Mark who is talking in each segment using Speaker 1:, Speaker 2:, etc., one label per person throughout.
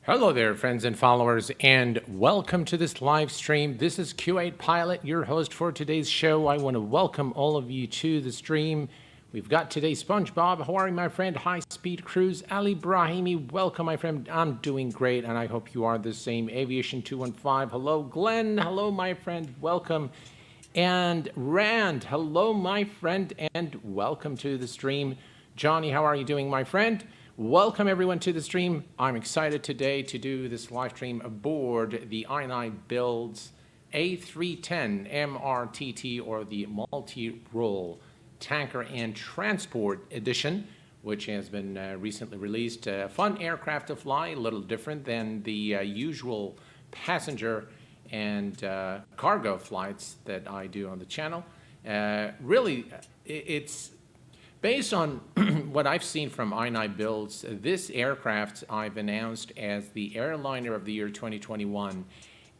Speaker 1: Hello there, friends and followers, and welcome to this live stream. This is Q8Pilot, your host for today's show. I want to welcome all of you to the stream. We've got today SpongeBob. How are you, my friend? High Speed Cruise. Ali Brahimi, welcome, my friend. I'm doing great, and I hope you are the same. Aviation 215. Hello, Glenn. Hello, my friend. Welcome. And Rand. Hello, my friend, and welcome to the stream. Johnny, how are you doing, my friend? Welcome everyone to the stream. I'm excited today to do this live stream aboard the iniBuilds A310 MRTT, or the multi-role tanker and transport edition, which has been recently released. Fun aircraft to fly, a little different than the usual passenger and cargo flights that I do on the channel. Really, it's based on what I've seen from iniBuilds. This aircraft I've announced as the airliner of the year 2021.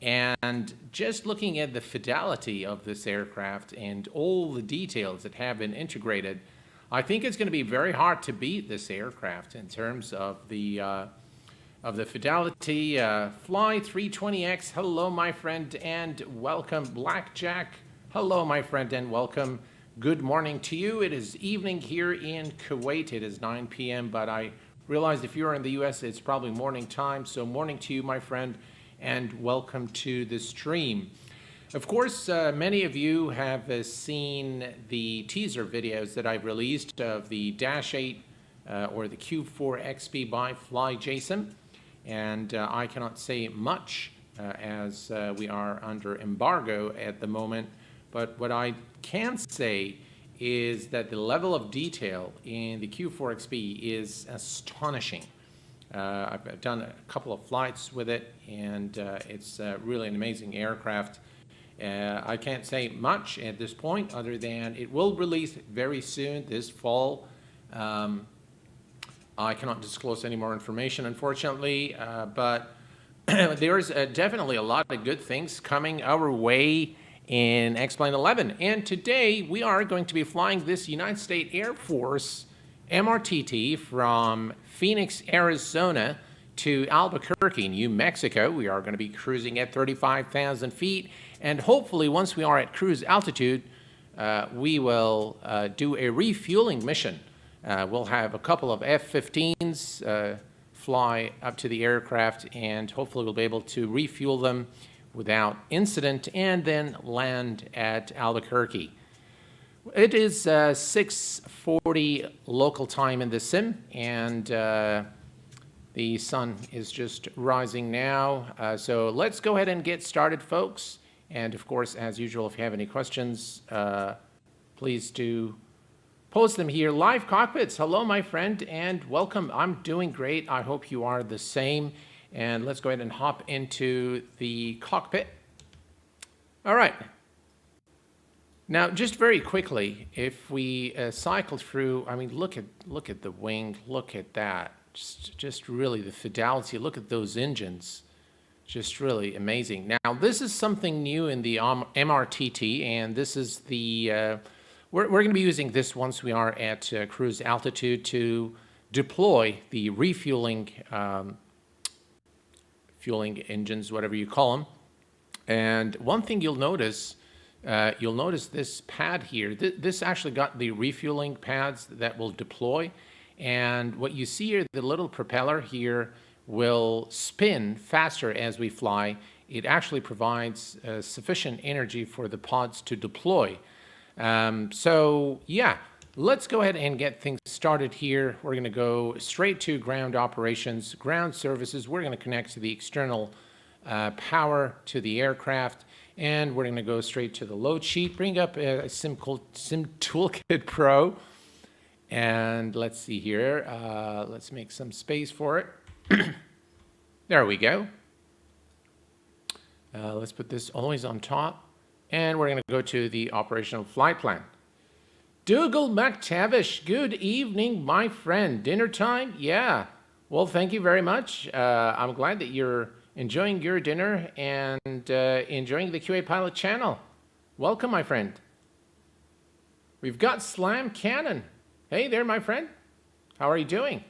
Speaker 1: And just looking at the fidelity of this aircraft and all the details that have been integrated, I think it's going to be very hard to beat this aircraft in terms of the fidelity. Fly 320X, hello my friend, and welcome. Blackjack, hello my friend, and welcome. Good morning to you. It is evening here in Kuwait. It is 9 p.m., but I realized if you're in the U.S., it's probably morning time. So morning to you, my friend, and welcome to the stream. Of course, many of you have seen the teaser videos that I've released of the Dash 8 or the Q4XP by Fly Jason, and I cannot say much as we are under embargo at the moment. But what I can say is that the level of detail in the Q4XP is astonishing. I've done a couple of flights with it, and it's really an amazing aircraft. I can't say much at this point other than it will release very soon this fall. I cannot disclose any more information, unfortunately, but there's definitely a lot of good things coming our way in X-Plane 11. And today we are going to be flying this United States Air Force MRTT from Phoenix, Arizona to Albuquerque, New Mexico. We are going to be cruising at 35,000 feet. And hopefully once we are at cruise altitude, we will do a refueling mission. We'll have a couple of F-15s fly up to the aircraft, and hopefully we'll be able to refuel them without incident, and then land at Albuquerque. It is 6:40 local time in the sim, and the sun is just rising now. So let's go ahead and get started, folks. And of course, as usual, if you have any questions, please do post them here. Live cockpits, hello, my friend, and welcome. I'm doing great. I hope you are the same. And let's go ahead and hop into the cockpit. All right. Now, just very quickly, if we cycle through, I mean, look at the wing, look at that. Just really the fidelity. Look at those engines. Just really amazing. Now, this is something new in the MRTT, and this is the, we're going to be using this once we are at cruise altitude to deploy the refueling fueling engines, whatever you call them. And one thing you'll notice this pad here. This actually got the refueling pads that will deploy. And what you see here, the little propeller here will spin faster as we fly. It actually provides sufficient energy for the pods to deploy. So yeah, let's go ahead and get things started here. We're going to go straight to ground operations, ground services. We're going to connect to the external power to the aircraft, and we're going to go straight to the load sheet. Bring up a Sim Toolkit Pro, and let's see here. Let's make some space for it. There we go. Let's put this always on top, and we're going to go to the operational flight plan. Dougal McTavish, good evening, my friend. Dinner time? Yeah. Well, thank you very much. I'm glad that you're enjoying your dinner and enjoying the Q8Pilot channel. Welcome, my friend. We've got Slam Cannon. Hey there, my friend. How are you doing?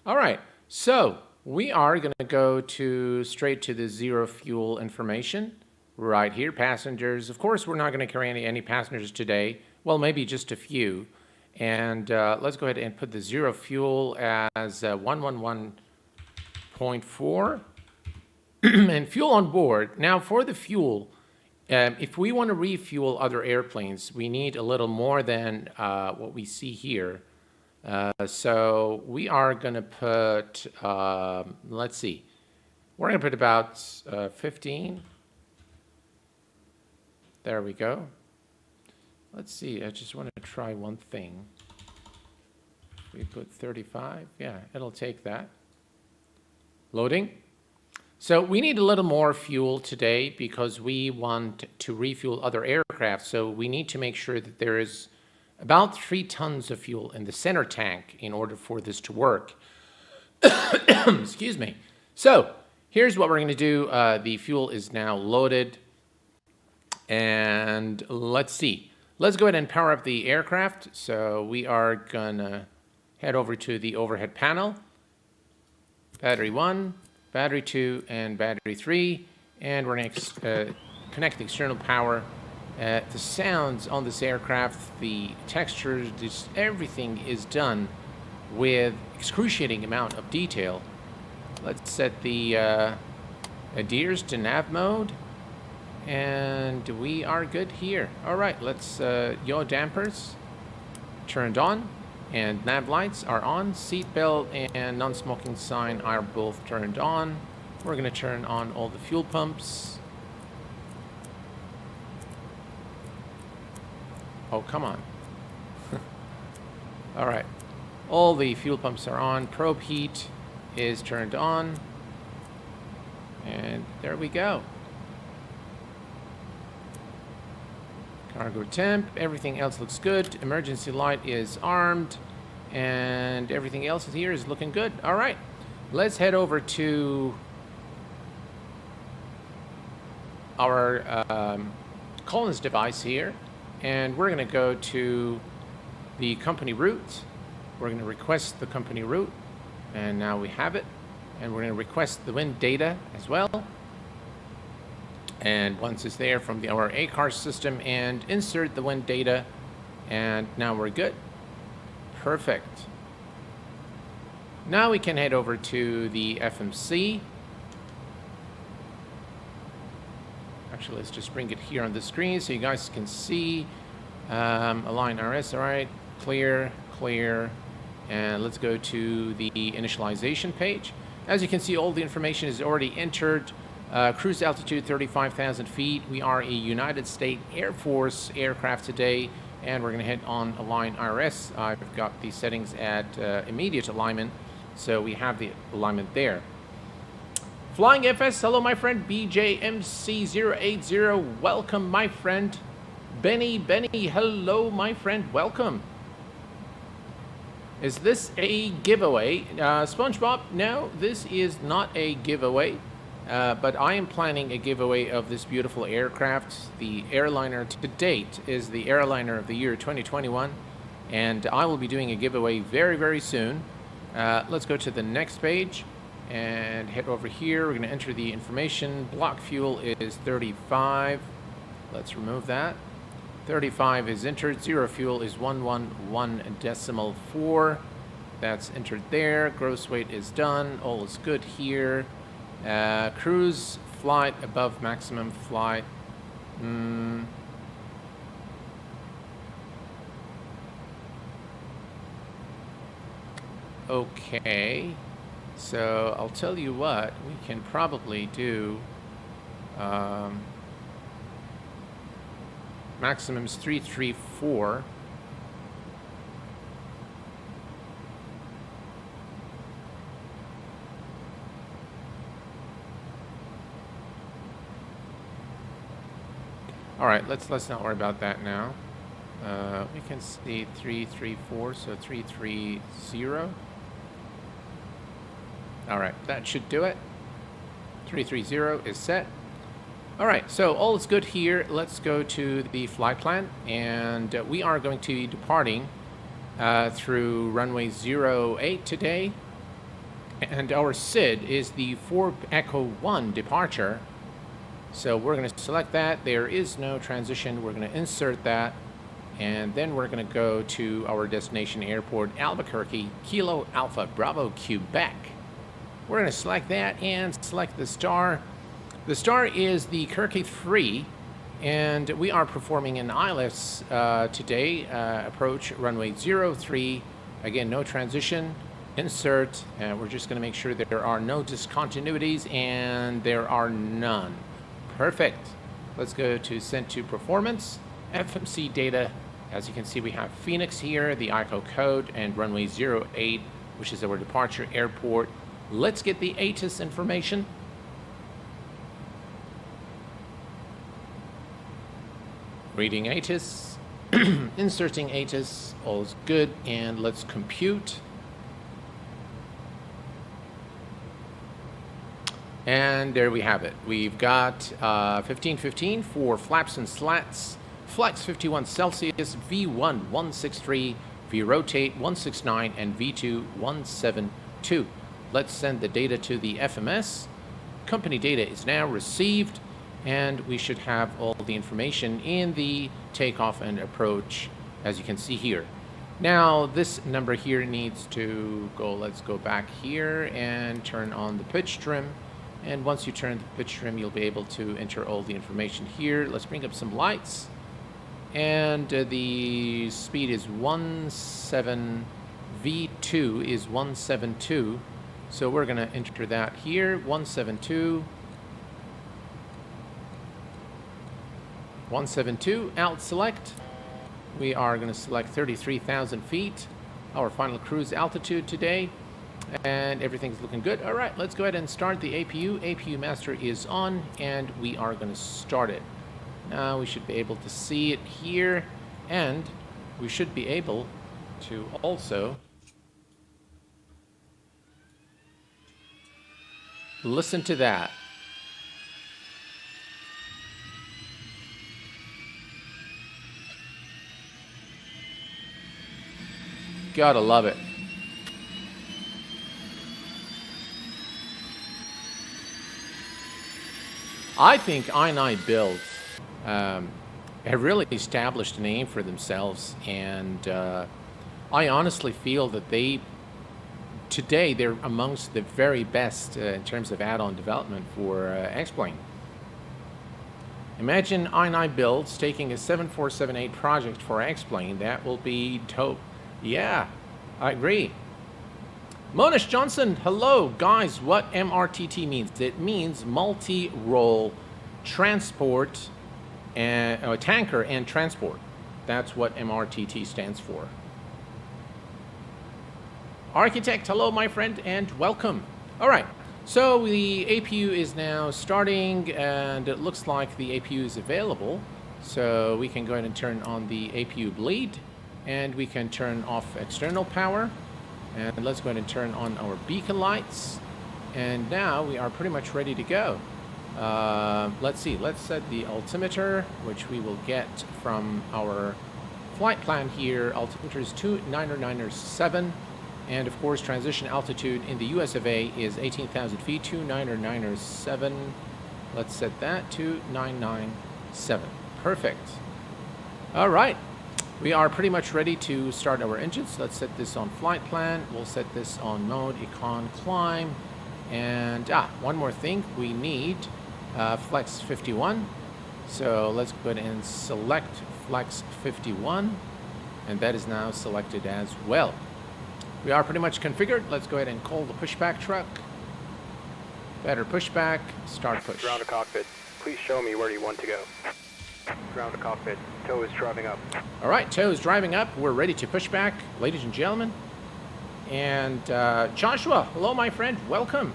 Speaker 1: All right. So We are going to go straight to the zero fuel information right here. Passengers, of course, we're not going to carry any passengers today. Well, maybe just a few. And let's go ahead and put the zero fuel as 111.4 and fuel on board. Now for the fuel, if we want to refuel other airplanes, we need a little more than what we see here. So we are going to put, let's see, we're going to put about 15. There we go. Let's see, I just want to try one thing. We put 35, yeah, it'll take that. Loading. So we need a little more fuel today because we want to refuel other aircraft. So we need to make sure that there is about 3 tons of fuel in the center tank in order for this to work. Excuse me. So here's what we're going to do. The fuel is now loaded. And let's see. Let's go ahead and power up the aircraft. So we are going to head over to the overhead panel. Battery 1, battery 2, and battery 3. And we're going to connect the external power. The sounds on this aircraft, the textures, everything is done with excruciating amount of detail. Let's set the adheres to nav mode, and we are good here. All right, let's yaw dampers turned on, and nav lights are on. Seat belt and non-smoking sign are both turned on. We're going to turn on all the fuel pumps. Oh, come on. All right. All the fuel pumps are on. Probe heat is turned on. And there we go. Cargo temp. Everything else looks good. Emergency light is armed. And everything else here is looking good. All right. Let's head over to our Collins device here. And we're going to go to the company route. We're going to request the company route. And now we have it. And we're going to request the wind data as well. And once it's there from our ACAR system, and insert the wind data. And now we're good. Perfect. Now we can head over to the FMC. Actually, let's just bring it here on the screen so you guys can see. Align RS, all right, clear, clear. And let's go to the initialization page. As you can see, all the information is already entered. Cruise altitude 35,000 feet. We are a United States Air Force aircraft today, and we're going to head on Align RS. I've got the settings at immediate alignment, so we have the alignment there. Flying FS, hello my friend. BJMC080, welcome my friend. Benny, hello my friend, welcome. Is this a giveaway? SpongeBob, no, this is not a giveaway. But I am planning a giveaway of this beautiful aircraft. The airliner to date is the airliner of the year 2021. And I will be doing a giveaway very, very soon. Let's go to the next page. And head over here. We're going to enter the information. Block fuel is 35. Let's remove that. 35 is entered. Zero fuel is 111.4. That's entered there. Gross weight is done. All is good here. Cruise flight above maximum flight. Okay. So I'll tell you what, we can probably do maximum's 334. All right, let's not worry about that now. We can see 334, so 330. All right, that should do it. 330 is set. All right, so all is good here. Let's go to the flight plan, and we are going to be departing through runway 08 today. And our SID is the 4 Echo 1 departure. So we're going to select that. There is no transition. We're going to insert that. And then we're going to go to our destination airport, Albuquerque, Kilo Alpha Bravo Quebec. We're going to select that and select the star. The star is the Kirky 3. And we are performing an ILS today, approach runway 03. Again, no transition, insert, and we're just going to make sure that there are no discontinuities, and there are none. Perfect. Let's go to send to performance, FMC data. As you can see, we have Phoenix here, the ICO code, and runway 08, which is our departure airport. Let's get the ATIS information. Reading ATIS, inserting ATIS, all is good, and let's compute. And there we have it. We've got 1515 for flaps and slats, flex 51 Celsius, V1 163, V rotate 169, and V2 172. Let's send the data to the FMS. Company data is now received. And we should have all the information in the takeoff and approach, as you can see here. Now, this number here needs to go, let's go back here and turn on the pitch trim. And once you turn the pitch trim, you'll be able to enter all the information here. Let's bring up some lights. And the speed is 17, V2 is 172. So we're going to enter that here, 172. 172, alt select. We are going to select 33,000 feet, our final cruise altitude today, and everything's looking good. All right, let's go ahead and start the APU. APU master is on, and we are going to start it. Now we should be able to see it here, and we should be able to also listen to that. Gotta love it. I think iniBuilds have really established a name for themselves, and I honestly feel that today they're amongst the very best in terms of add-on development for X-Plane. Imagine iniBuilds taking a 7478 project for X-Plane. That will be dope. Yeah, I agree. Monish Johnson, hello. Guys, what MRTT means? It means multi-role transport, and tanker and transport. That's what MRTT stands for. Architect, hello, my friend, and welcome. All right, so the APU is now starting, and it looks like the APU is available. So we can go ahead and turn on the APU bleed. And we can turn off external power, and let's go ahead and turn on our beacon lights, and now we are pretty much ready to go. Let's see, let's set the altimeter, which we will get from our flight plan here. Altimeter is 29907, and of course transition altitude in the US of A is 18,000 feet, 29907. Let's set that to 997. Perfect. All right. We are pretty much ready to start our engines. Let's set this on flight plan. We'll set this on mode, econ climb. And one more thing, we need flex 51. So let's go ahead and select flex 51. And that is now selected as well. We are pretty much configured. Let's go ahead and call the pushback truck. Better pushback, start push.
Speaker 2: Ground to cockpit. Please show me where you want to go. Ground to cockpit. Tow is driving up.
Speaker 1: All right, tow is driving up. We're ready to push back, ladies and gentlemen. And Joshua, hello, my friend. Welcome.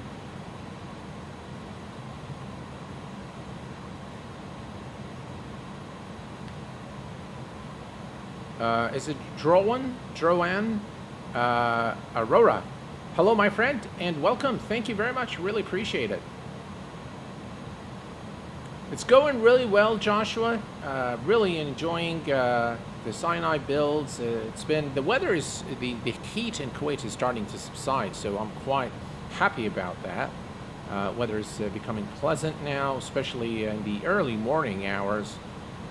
Speaker 1: Is it Drowan? Aurora. Hello, my friend, and welcome. Thank you very much. Really appreciate it. It's going really well, Joshua. Really enjoying the iniBuilds. It's been, the weather is, the heat in Kuwait is starting to subside, so I'm quite happy about that. Weather's becoming pleasant now, especially in the early morning hours.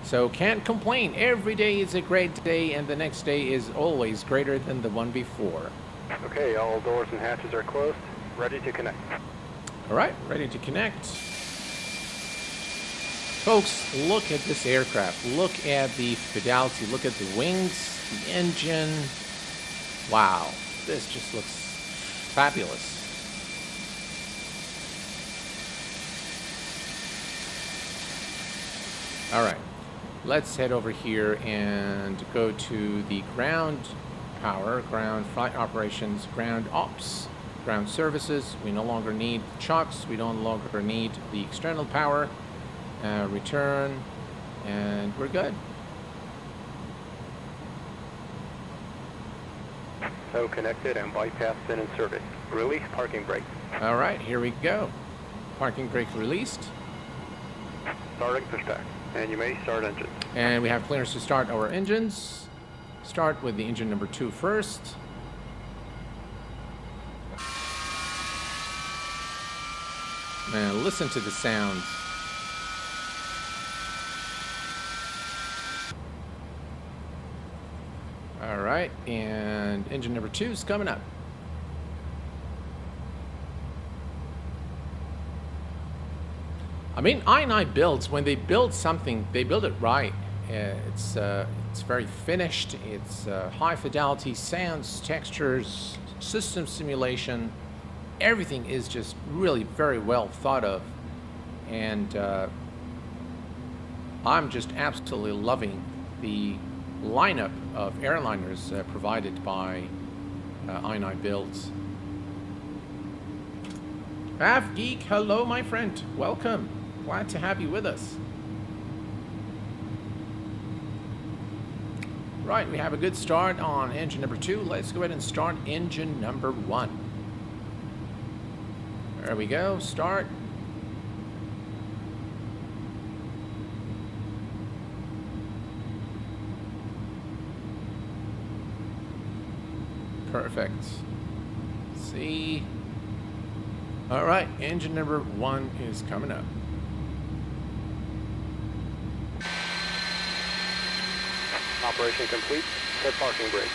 Speaker 1: So can't complain. Every day is a great day, and the next day is always greater than the one before.
Speaker 2: Okay, all doors and hatches are closed. Ready to connect.
Speaker 1: All right, ready to connect. Folks, look at this aircraft. Look at the fidelity. Look at the wings, the engine. Wow, this just looks fabulous. All right, let's head over here and go to the ground power, ground flight operations, ground ops, ground services. We no longer need chocks. We no longer need the external power. Return, and we're good.
Speaker 2: So connected and bypass in service. Release parking brake.
Speaker 1: All right, here we go. Parking brake released.
Speaker 2: Starting pushback. And you may start engine.
Speaker 1: And we have clearance to start our engines. Start with the engine number 2 first. Man, listen to the sounds. All right, and engine number 2 is coming up. I mean, iniBuilds, when they build something, they build it right. It's very finished. It's high fidelity, sounds, textures, system simulation. Everything is just really very well thought of. And I'm just absolutely loving the lineup of airliners provided by iniBuilds. AvGeek, hello my friend, welcome. Glad to have you with us. Right, we have a good start on engine number 2. Let's go ahead and start engine number 1. There we go, start. Perfect. See. All right, engine number 1 is coming up.
Speaker 2: Operation complete. Set parking brake.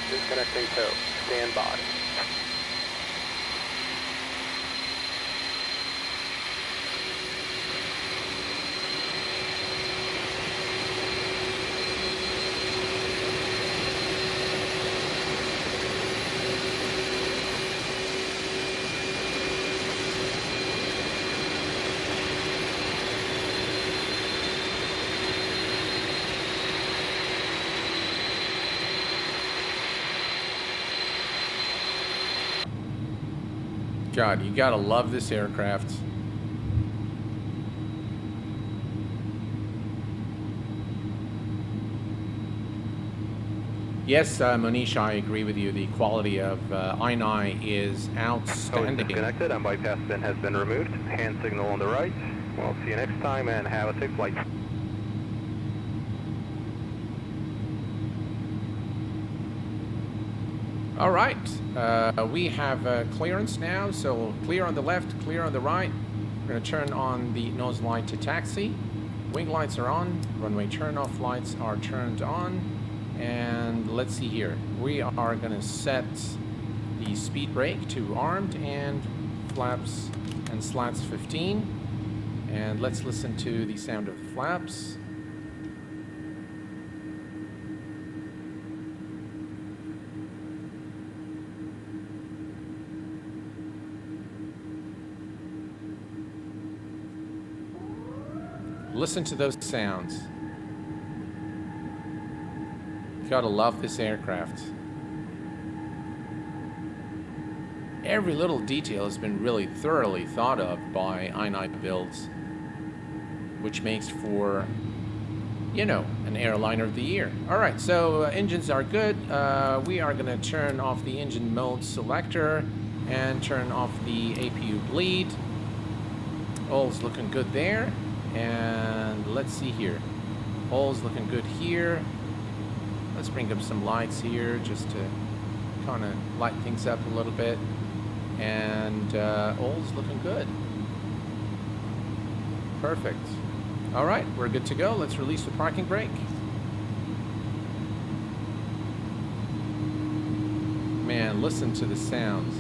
Speaker 2: Disconnecting tow. Stand by.
Speaker 1: God, you gotta love this aircraft. Yes, Monish, I agree with you. The quality of ini is outstanding.
Speaker 2: Disconnected and bypass pin has been removed. Hand signal on the right. We'll see you next time and have a safe flight.
Speaker 1: All right, we have clearance now, so clear on the left, clear on the right. We're going to turn on the nose light to taxi. Wing lights are on, runway turn-off lights are turned on, and let's see here. We are going to set the speed brake to armed and flaps and slats 15, and let's listen to the sound of the flaps. Listen to those sounds. Gotta love this aircraft. Every little detail has been really thoroughly thought of by iniBuilds, which makes for, you know, an airliner of the year. All right, so engines are good. We are gonna turn off the engine mode selector and turn off the APU bleed. All's looking good there. And let's see here. All's looking good here. Let's bring up some lights here just to kind of light things up a little bit, and all's looking good. Perfect. All right, we're good to go. Let's release the parking brake. Man, listen to the sounds.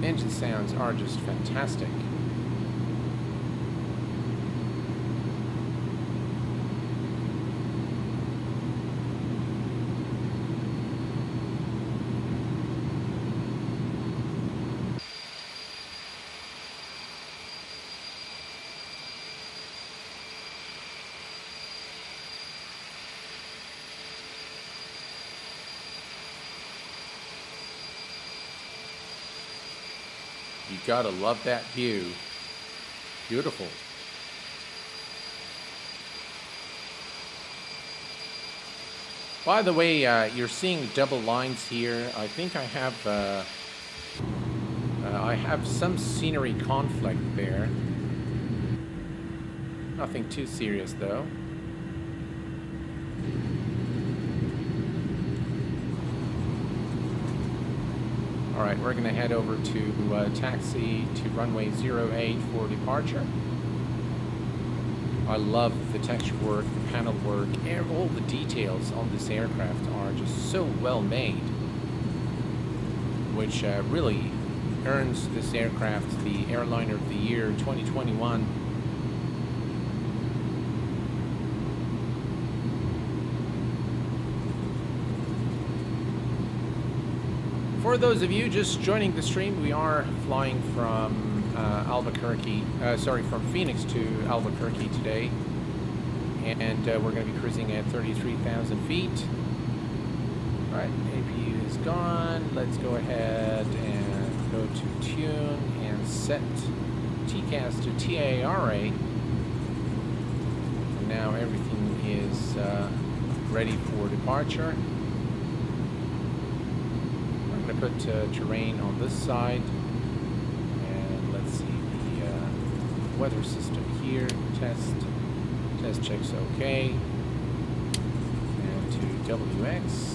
Speaker 1: Engine sounds are just fantastic. You gotta love that view. Beautiful. By the way, you're seeing double lines here. I think I have some scenery conflict there. Nothing too serious though. All right, we're going to head over to taxi to runway 08 for departure. I love the texture work, the panel work, all the details on this aircraft are just so well made, which really earns this aircraft the Airliner of the Year 2021. For those of you just joining the stream, we are flying from from Phoenix to Albuquerque today, and we're going to be cruising at 33,000 feet. All right, APU is gone. Let's go ahead and go to tune and set TCAS to TARA. And now everything is ready for departure. Put terrain on this side, and let's see the weather system here. Test checks okay, and to WX.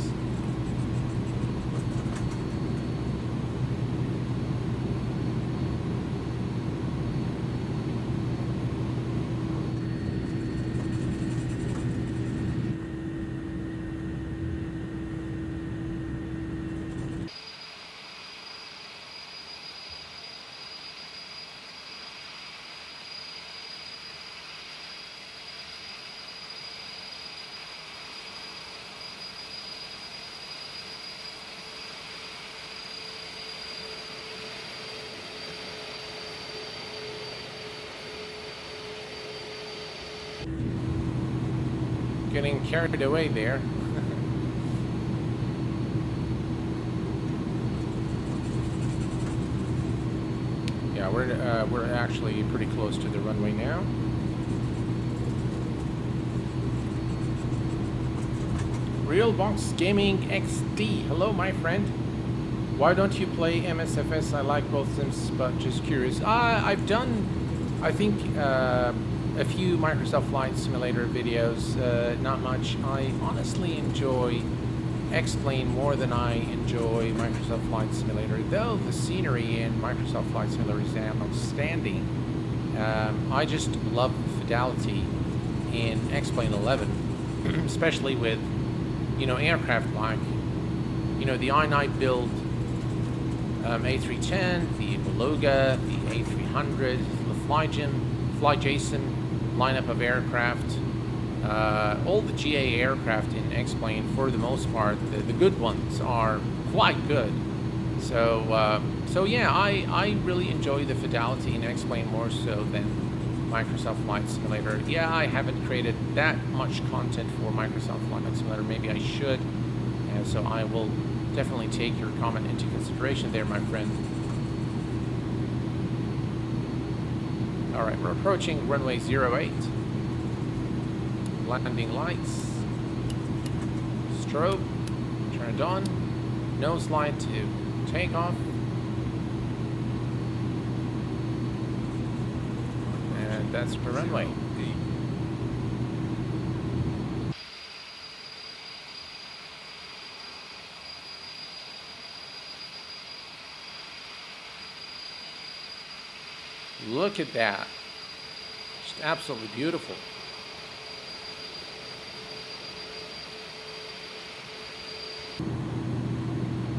Speaker 1: Getting carried away there. Yeah, we're actually pretty close to the runway now. Realbox Gaming XD. Hello, my friend. Why don't you play MSFS? I like both sims, but just curious. I've done, I think, a few Microsoft Flight Simulator videos, not much. I honestly enjoy X-Plane more than I enjoy Microsoft Flight Simulator, though the scenery in Microsoft Flight Simulator is outstanding. I just love the fidelity in X-Plane 11, especially with, you know, aircraft like, you know, the iniBuild A310, the Beluga, the A300, the FlyJason lineup of aircraft, all the GA aircraft in X-Plane, for the most part, the good ones are quite good. So, so yeah, I really enjoy the fidelity in X-Plane more so than Microsoft Flight Simulator. Yeah, I haven't created that much content for Microsoft Flight Simulator. Maybe I should, and so I will definitely take your comment into consideration there, my friend. All right, we're approaching runway 08. Landing lights. Strobe. Turn it on. Nose light to takeoff. And that's the runway. Look at that. Just absolutely beautiful.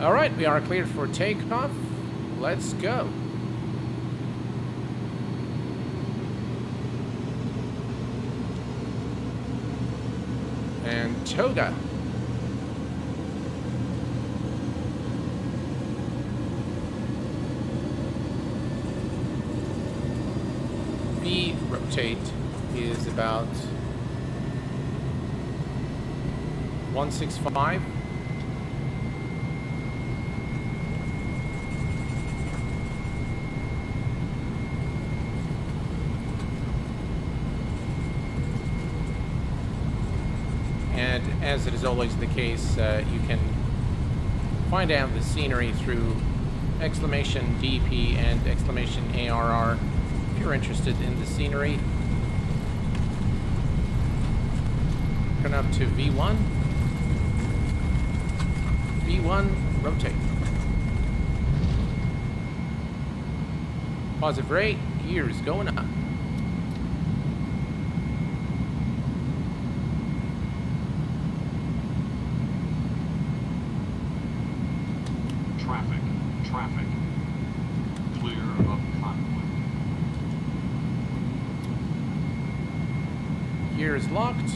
Speaker 1: All right, we are cleared for takeoff. Let's go. And toga. V rotate is about 165. And as it is always the case, you can find out the scenery through exclamation DP and exclamation ARR if you're interested in the scenery. Turn up to V1. V1, rotate. Positive rate, gears going up.
Speaker 3: Traffic. Clear of conflict.
Speaker 1: Gears locked.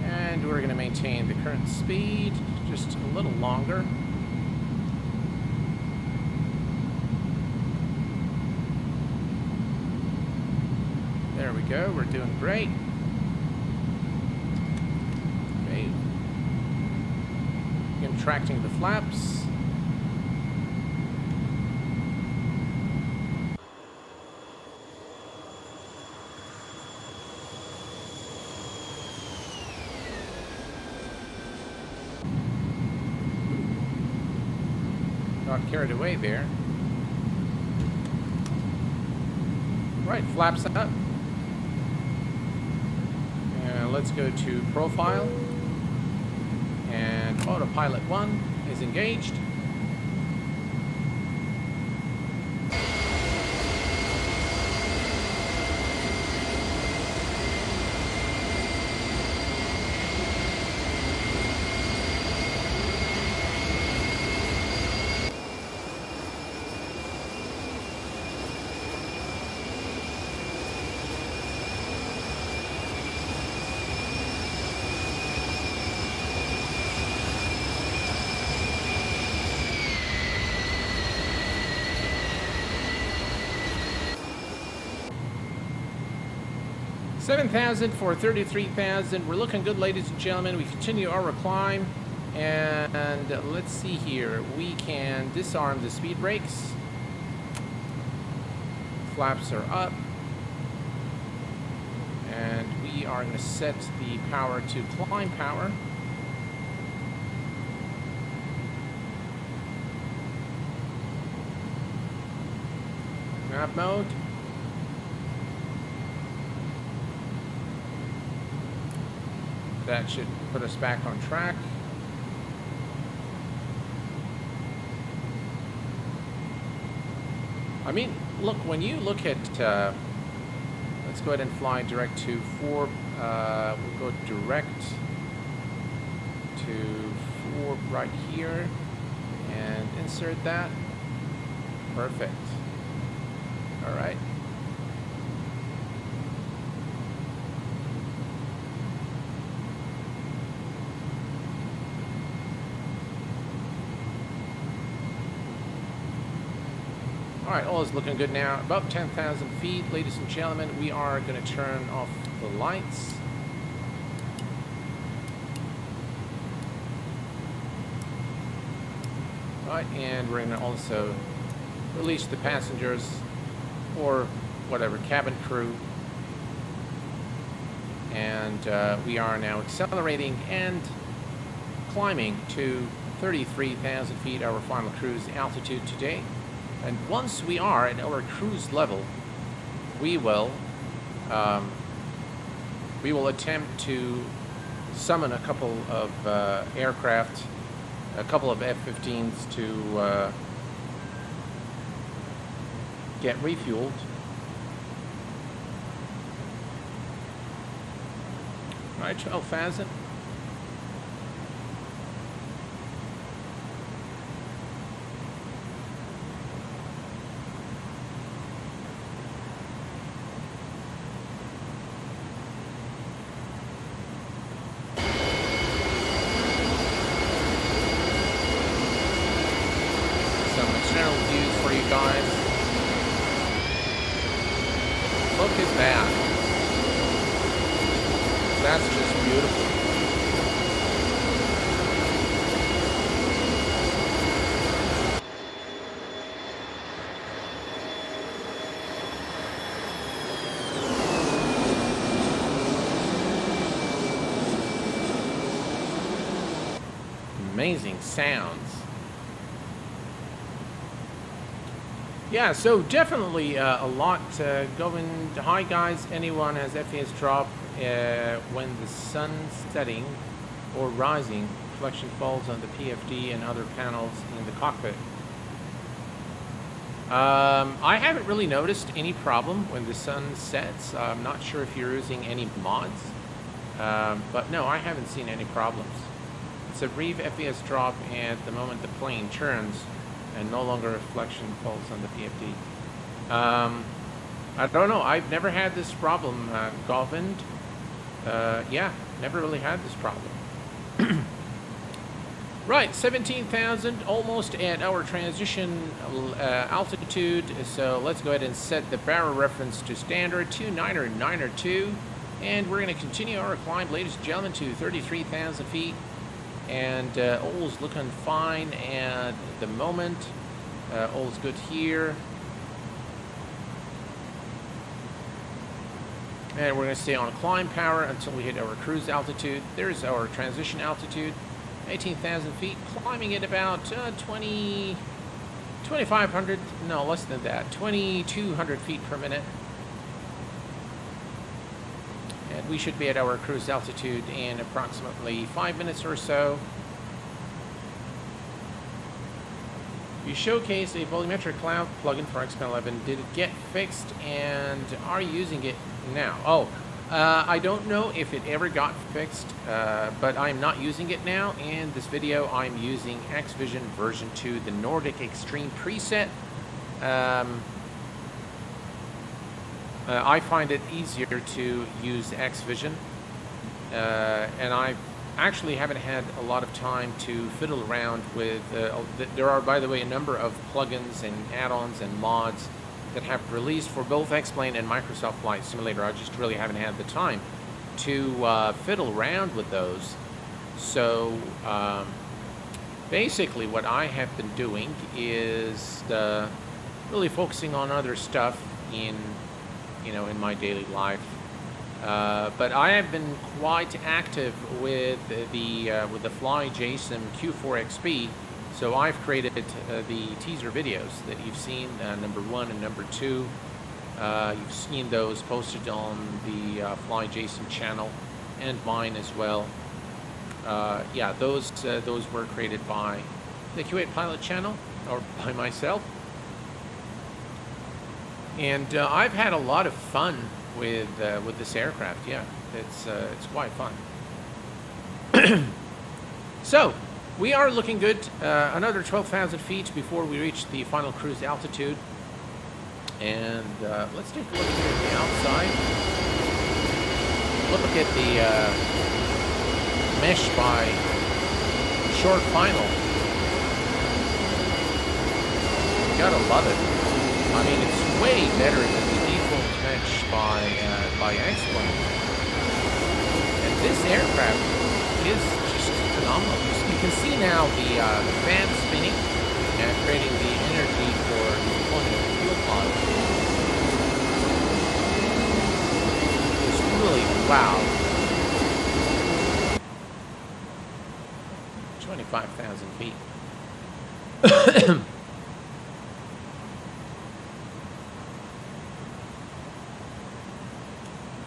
Speaker 1: And we're going to maintain the current speed just a little longer. There we go. We're doing great. Okay. Contracting the flaps. Got carried away there. Right, flaps up. And let's go to profile. And autopilot 1 is engaged. $7,000 for $33,000. We're looking good, ladies and gentlemen. We continue our climb, and let's see here. We can disarm the speed brakes. Flaps are up, and we are going to set the power to climb power. Nav mode. That should put us back on track. I mean, look, when you look at, let's go ahead and fly direct to 4, we'll go direct to 4 right here and insert that. Perfect. All right. All right, all is looking good now. Above 10,000 feet, ladies and gentlemen, we are going to turn off the lights. All right, and we're going to also release the passengers or whatever, cabin crew. And we are now accelerating and climbing to 33,000 feet, our final cruise altitude today. And once we are at our cruise level, we will attempt to summon a couple of aircraft, a couple of F-15s to get refueled. Right, 12,000. Some external views for you guys. Look at that. That's just beautiful. Amazing sounds. Yeah, so definitely a lot going. Hi guys, anyone has FPS drop when the sun's setting or rising, reflection falls on the PFD and other panels in the cockpit. I haven't really noticed any problem when the sun sets. I'm not sure if you're using any mods, but no, I haven't seen any problems. It's a brief FPS drop at the moment the plane turns and no longer reflection falls on the PFD. I don't know, I've never had this problem, Govind. Yeah, never really had this problem. Right, 17,000, almost at our transition altitude. So let's go ahead and set the barrel reference to standard 29902. And we're going to continue our climb, ladies and gentlemen, to 33,000 feet. And all's looking fine at the moment. All's good here. And we're going to stay on climb power until we hit our cruise altitude. There's our transition altitude, 18,000 feet, climbing at about 2,500, no, less than that, 2,200 feet per minute. And we should be at our cruise altitude in approximately 5 minutes or so. You showcase a volumetric cloud plugin for XP11. Did it get fixed and are you using it now? Oh, I don't know if it ever got fixed, but I'm not using it now. In this video, I'm using Xvision version 2, the Nordic Extreme preset. I find it easier to use Xvision, and I actually haven't had a lot of time to fiddle around with. There are, by the way, a number of plugins and add-ons and mods that have released for both X-Plane and Microsoft Flight Simulator. I just really haven't had the time to fiddle around with those. So basically what I have been doing is really focusing on other stuff in my daily life. But I have been quite active with the Fly JSON Q4XP. So I've created the teaser videos that you've seen, number 1 and number 2. You've seen those posted on the Fly JSON channel and mine as well. Yeah, those were created by the Q8Pilot channel or by myself. And I've had a lot of fun with this aircraft. Yeah, it's quite fun. So we are looking good. Another 12,000 feet before we reach the final cruise altitude. And let's take a look here at the outside. Look at the mesh by short final. You gotta love it. I mean, it's way better than the default mesh by X-Plane. And this aircraft is just phenomenal. You can see now the fan spinning and creating the energy for the deployment of the fuel pod. It's really, wow. 25,000 feet.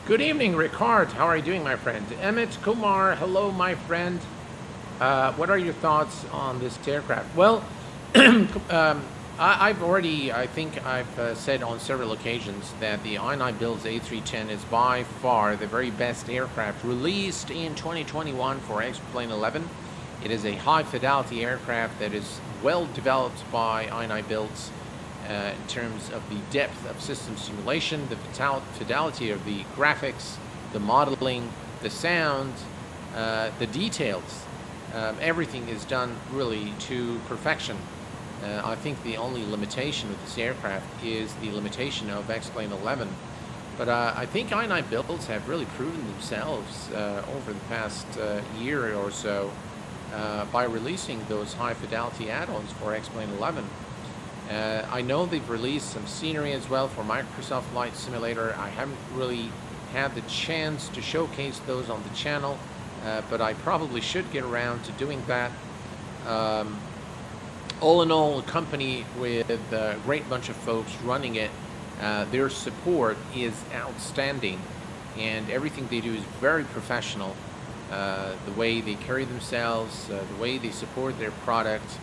Speaker 1: Good evening, Ricard. How are you doing, my friend? Emmett Kumar, hello, my friend. What are your thoughts on this aircraft? Well, I think I've said on several occasions that the iniBuilds A310 is by far the very best aircraft released in 2021 for X-Plane 11. It is a high-fidelity aircraft that is well developed by iniBuilds in terms of the depth of system simulation, the fidelity of the graphics, the modeling, the sound, the details. Everything is done really to perfection. I think the only limitation with this aircraft is the limitation of X-Plane 11. But I think iniBuilds have really proven themselves over the past year or so by releasing those high-fidelity add-ons for X-Plane 11. I know they've released some scenery as well for Microsoft Flight Simulator. I haven't really had the chance to showcase those on the channel, but I probably should get around to doing that. All in all, a company with a great bunch of folks running it. Their support is outstanding, and everything they do is very professional. The way they carry themselves, the way they support their product,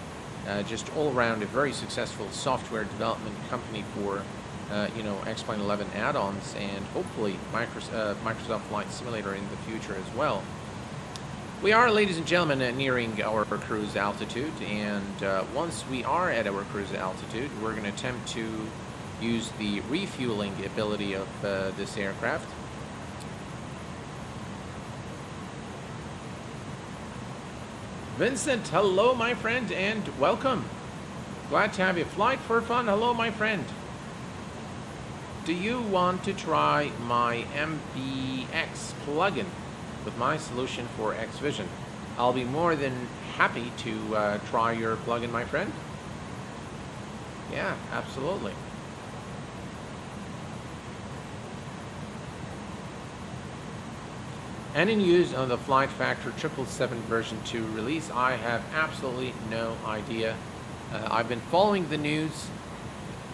Speaker 1: just all around a very successful software development company for X-Plane 11 add-ons, and hopefully Microsoft Flight Simulator in the future as well. We are, ladies and gentlemen, nearing our cruise altitude, and once we are at our cruise altitude, we're going to attempt to use the refueling ability of this aircraft. Vincent, hello, my friend, and welcome. Glad to have you. Flight for Fun, hello, my friend. Do you want to try my MBX plugin with my solution for X-Vision? I'll be more than happy to try your plugin, my friend. Yeah, absolutely. And in use on the Flight Factor 777 version 2 release, I have absolutely no idea. I've been following the news.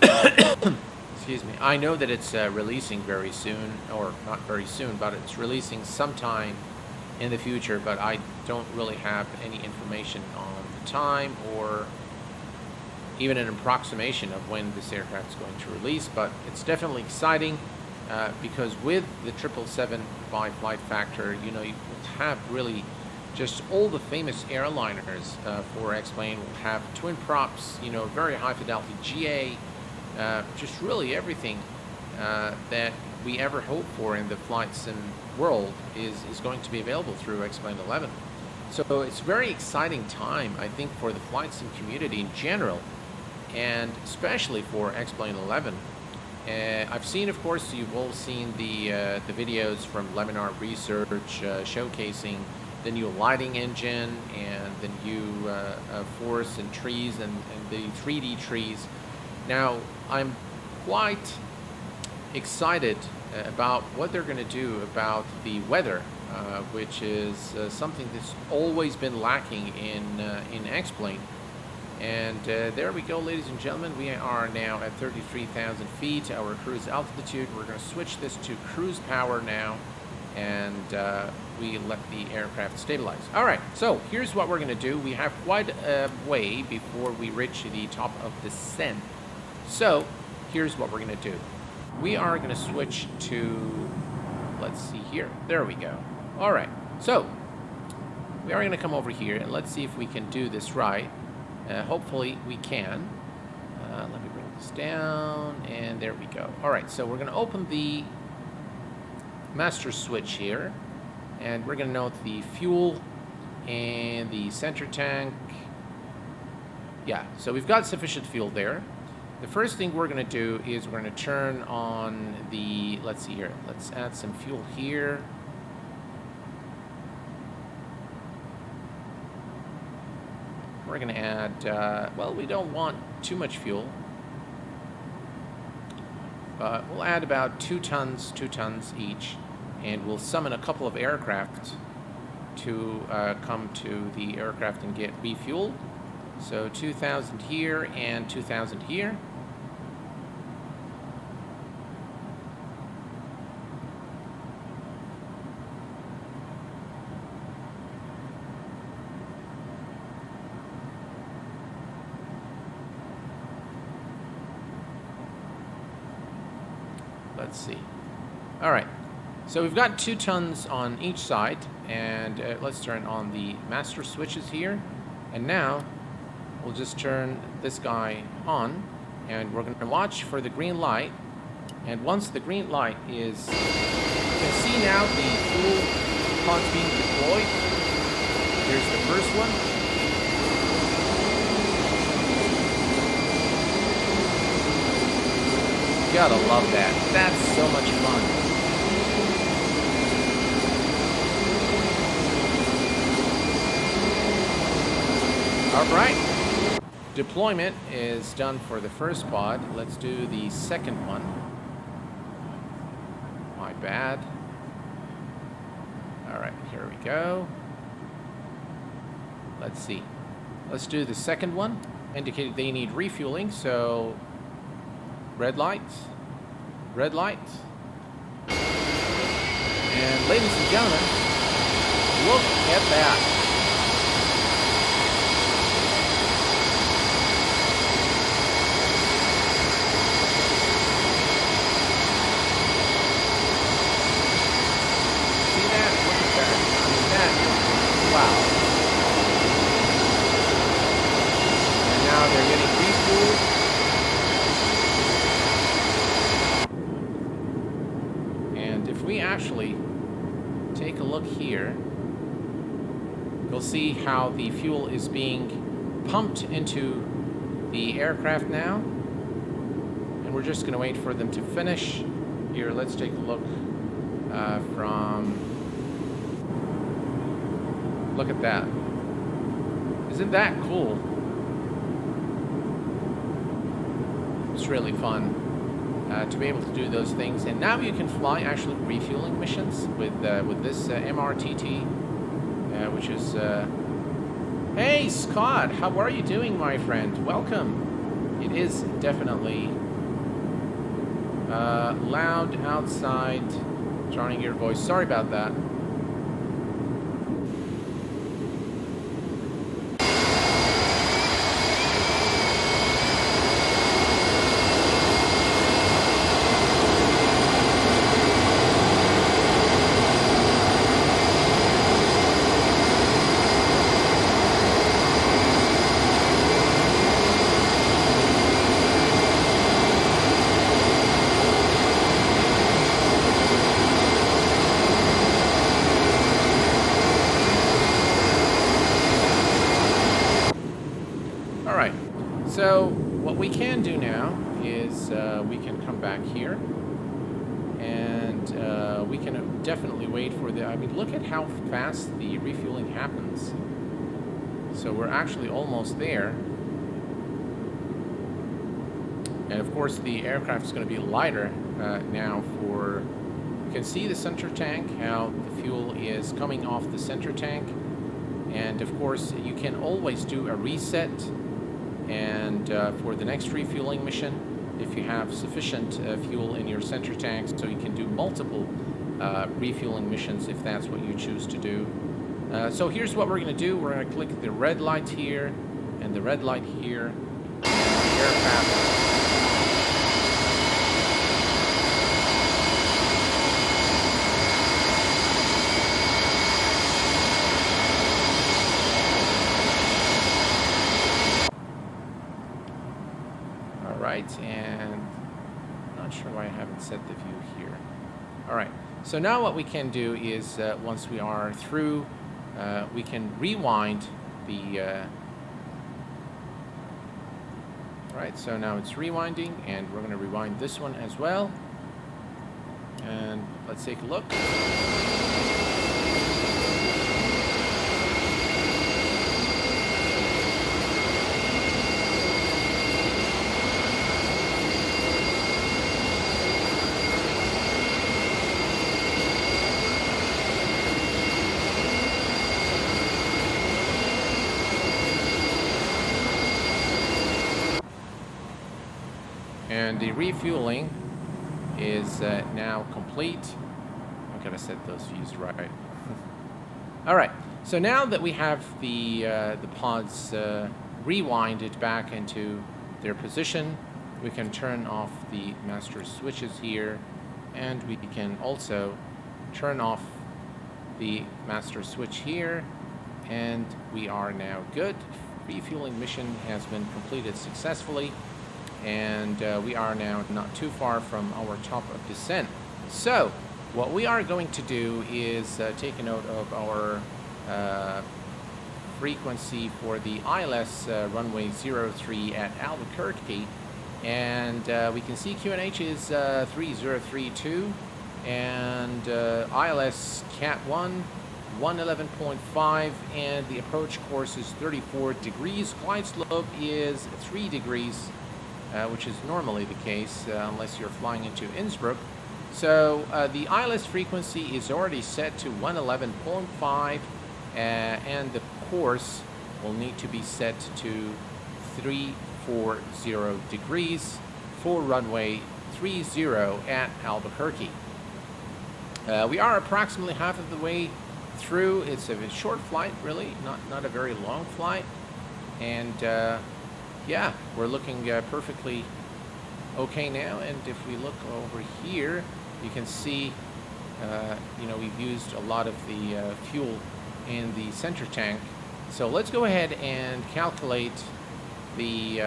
Speaker 1: Excuse me. I know that it's releasing very soon, or not very soon, but it's releasing sometime in the future, but I don't really have any information on the time or even an approximation of when this aircraft is going to release, but it's definitely exciting because with the 777 by Flight Factor, you have really just all the famous airliners for X-Plane will have twin props, very high fidelity GA, just really everything that we ever hope for in the flight sim world is going to be available through X-Plane 11. So it's a very exciting time, I think, for the flight sim community in general, and especially for X-Plane 11. I've seen, of course, you've all seen the videos from Laminar Research showcasing the new lighting engine and the new forests and trees and the 3D trees. Now, I'm quite excited about what they're going to do about the weather, which is something that's always been lacking in X-Plane. And there we go, ladies and gentlemen. We are now at 33,000 feet, our cruise altitude. We're going to switch this to cruise power now, and we let the aircraft stabilize. All right, so here's what we're going to do. We have quite a way before we reach the top of descent. So here's what we're going to do. We are going to switch to, let's see here. There we go. All right, so we are going to come over here, and let's see if we can do this right. Hopefully we can. Let me bring this down, and there we go. All right, so we're going to open the master switch here, and we're going to note the fuel and the center tank. Yeah, so we've got sufficient fuel there. The first thing we're going to do is we're going to turn on the, let's see here, let's add some fuel here. We're going to add, well, we don't want too much fuel, but we'll add about 2 tons each, and we'll summon a couple of aircraft to come to the aircraft and get refueled. So 2,000 here and 2,000 here. Let's see. All right. So we've got 2 tons on each side, and let's turn on the master switches here. And now we'll just turn this guy on, and we're going to watch for the green light. And once the green light is, you can see now the fuel pods being deployed. Here's the first one. Gotta love that. That's so much fun. All right. Deployment is done for the first pod. Let's do the second one. My bad. All right, here we go. Let's see. Let's do the second one. Indicated they need refueling, so red lights, red lights. And ladies and gentlemen, look at that. See that? Look at that. I mean, that is, wow. And now they're getting refueled. We actually take a look here, you'll see how the fuel is being pumped into the aircraft now, and we're just going to wait for them to finish. Here, let's take a look look at that. Isn't that cool? It's really fun. To be able to do those things, and now you can fly actually refueling missions with this MRTT, which is. Hey Scott, how are you doing, my friend? Welcome. It is definitely loud outside. Trying to hear your voice. Sorry about that. So what we can do now is we can come back here, and we can definitely wait for the, I mean, look at how fast the refueling happens. So we're actually almost there. And of course the aircraft is going to be lighter now for, you can see the center tank, how the fuel is coming off the center tank. And of course you can always do a reset, and for the next refueling mission, if you have sufficient fuel in your center tanks, so you can do multiple refueling missions if that's what you choose to do. So here's what we're going to do. We're going to click the red light here and the red light here, and the aircraft. And I'm not sure why I haven't set the view here. All right, so now what we can do is once we are through, we can rewind the all right, so now it's rewinding, and we're going to rewind this one as well, and let's take a look. And the refueling is now complete. I'm gonna set those views right. All right. So now that we have the pods rewinded back into their position, we can turn off the master switches here, And we can also turn off the master switch here, and we are now good. Refueling mission has been completed successfully, and we are now not too far from our top of descent. So what we are going to do is take a note of our frequency for the ILS runway 03 at Albuquerque, and we can see QNH is 3032, and ILS Cat 1 111.5, and the approach course is 34 degrees. Glide slope is 3 degrees, which is normally the case unless you're flying into Innsbruck. So the ILS frequency is already set to 111.5, and the course will need to be set to 340 degrees for runway 30 at Albuquerque. We are approximately half of the way through. It's a short flight, really, not a very long flight, and yeah, we're looking perfectly okay now. And if we look over here, you can see you know, we've used a lot of the fuel in the center tank. So let's go ahead and calculate the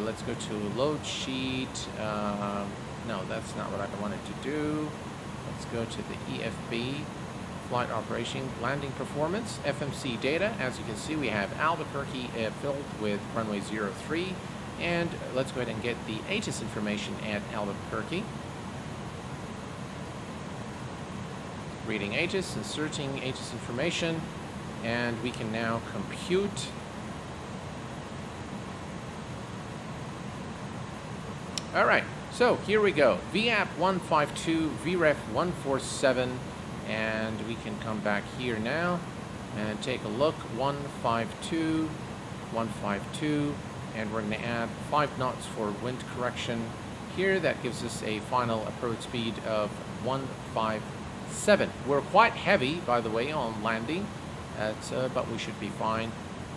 Speaker 1: let's go to load sheet. No, that's not what I wanted to do. Let's go to the EFB, flight operation, landing performance, FMC data. As you can see, we have Albuquerque filled with runway 03, and let's go ahead and get the ATIS information at Albuquerque. Reading ATIS, inserting ATIS information, and we can now compute. All right, so here we go. VAP 152, VREF 147, and we can come back here now and take a look. 152, 152, and we're going to add 5 knots for wind correction here. That gives us a final approach speed of 157. We're quite heavy, by the way, on landing, but we should be fine.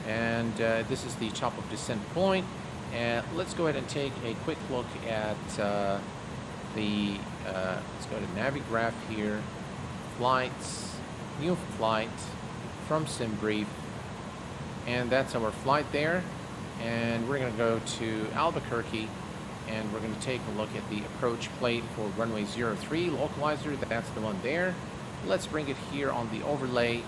Speaker 1: And this is the top of descent point. And let's go ahead and take a quick look at let's go to Navigraph here, flights, new flight from SimBrief, and that's our flight there. And we're going to go to Albuquerque, and we're going to take a look at the approach plate for runway 03 localizer. That's the one there. Let's bring it here on the overlay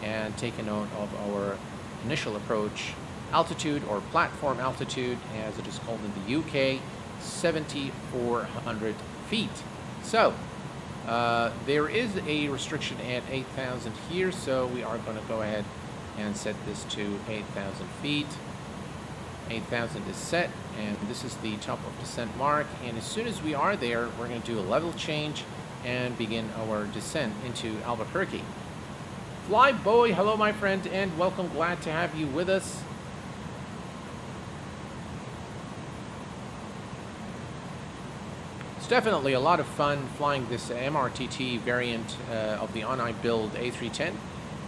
Speaker 1: and take a note of our initial approach altitude, or platform altitude as it is called in the UK, 7,400 feet. So there is a restriction at 8,000 here, so we are going to go ahead and set this to 8,000 feet. 8,000 is set, and this is the top of descent mark, and as soon as we are there, we're going to do a level change and begin our descent into Albuquerque. Flyboy, hello my friend, and welcome. Glad to have you with us. It's definitely a lot of fun flying this MRTT variant of the iniBuilds A310.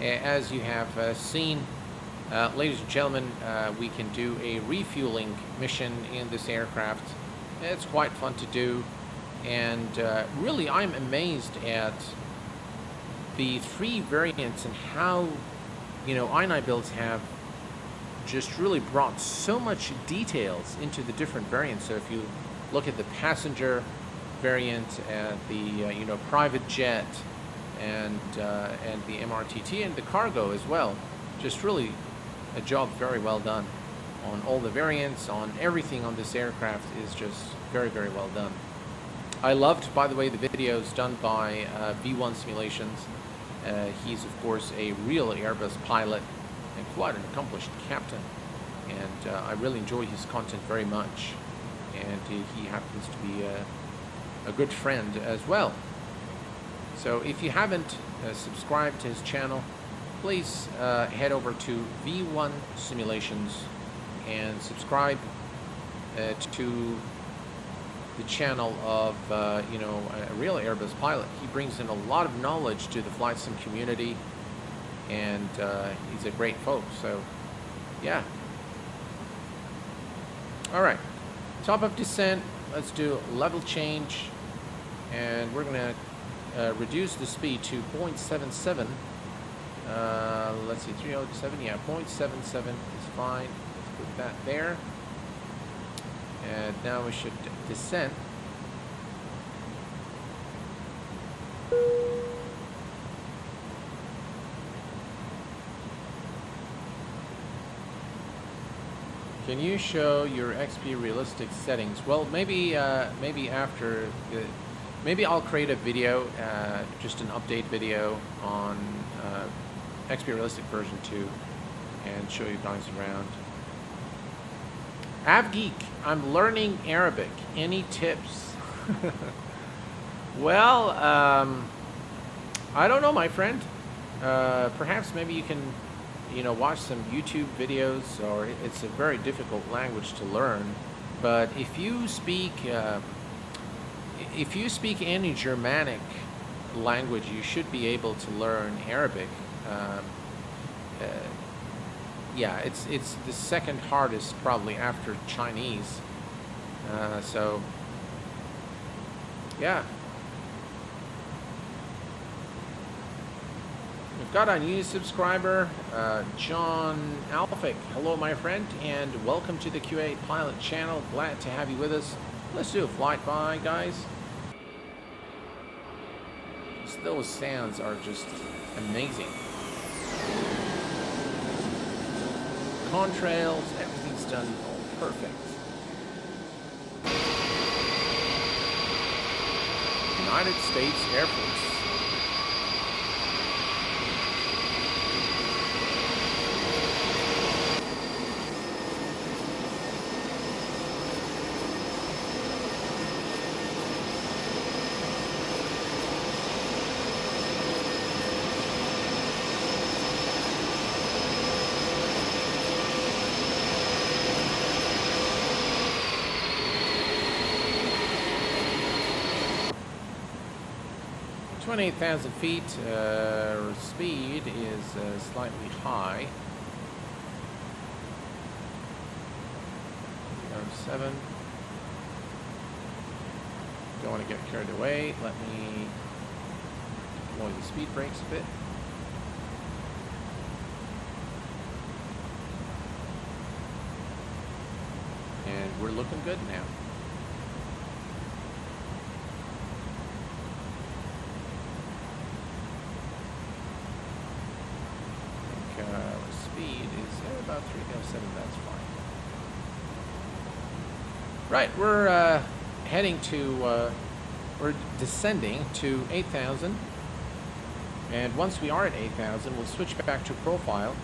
Speaker 1: As you have seen, ladies and gentlemen, we can do a refueling mission in this aircraft. It's quite fun to do, and really I'm amazed at the 3 variants and how, you know, iniBuilds have just really brought so much details into the different variants. So if you look at the passenger variant, the you know, private jet, and the MRTT, and the cargo as well, just really a job very well done on all the variants. On everything on this aircraft is just very, very well done. I loved, by the way, the videos done by V1 Simulations. He's of course a real Airbus pilot and quite an accomplished captain, and I really enjoy his content very much, and he happens to be a good friend as well. So if you haven't subscribed to his channel, please head over to V1 Simulations and subscribe to the channel of you know, a real Airbus pilot. He brings in a lot of knowledge to the flight sim community, and he's a great folk. So yeah. All right, top of descent. Let's do level change. and we're gonna reduce the speed to 0.77. Let's see, 307, yeah, 0.77 is fine. Let's put that there. And now we should descend. Can you show your XP realistic settings? Well, maybe after maybe I'll create a video, just an update video on XP realistic version 2, and show you guys around. AvGeek, I'm learning Arabic. Any tips? Well, I don't know, my friend. Perhaps maybe you can, watch some YouTube videos, or it's a very difficult language to learn. But if you speak any Germanic language, you should be able to learn Arabic. Yeah, it's the second hardest probably after Chinese. So, yeah. We've got a new subscriber, John Alphic. Hello, my friend, and welcome to the Q8Pilot channel. Glad to have you with us. Let's do a flight by, guys. Those sounds are just amazing. Contrails, everything's done all perfect. United States Air Force. At 28,000 feet, speed is slightly high. 7. Don't want to get carried away. Let me deploy the speed brakes a bit. And we're looking good now. Speed is about 307, that's fine. Right, we're heading to, we're descending to 8,000. And once we are at 8,000, we'll switch back to profile.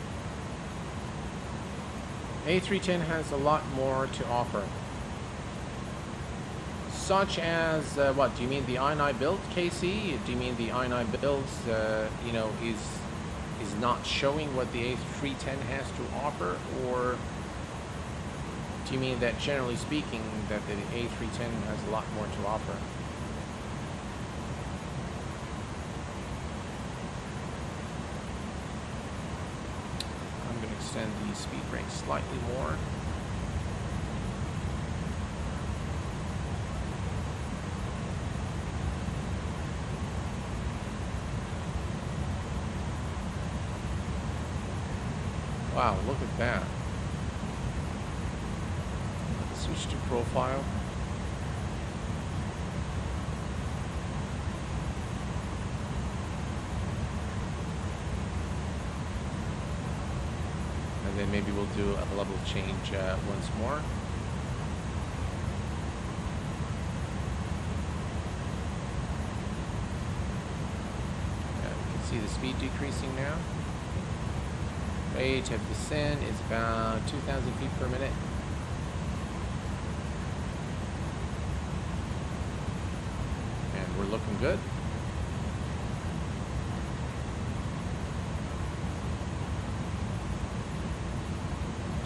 Speaker 1: A310 has a lot more to offer. Such as, what, do you mean the iniBuild, KC? Do you mean the iniBuilds, is not showing what the A310 has to offer, or do you mean that generally speaking that the A310 has a lot more to offer? I'm going to extend the speed brake slightly more. Wow, look at that. Switch to profile. And then maybe we'll do a level change once more. You can see the speed decreasing now. Rate of descent is about 2,000 feet per minute. And we're looking good.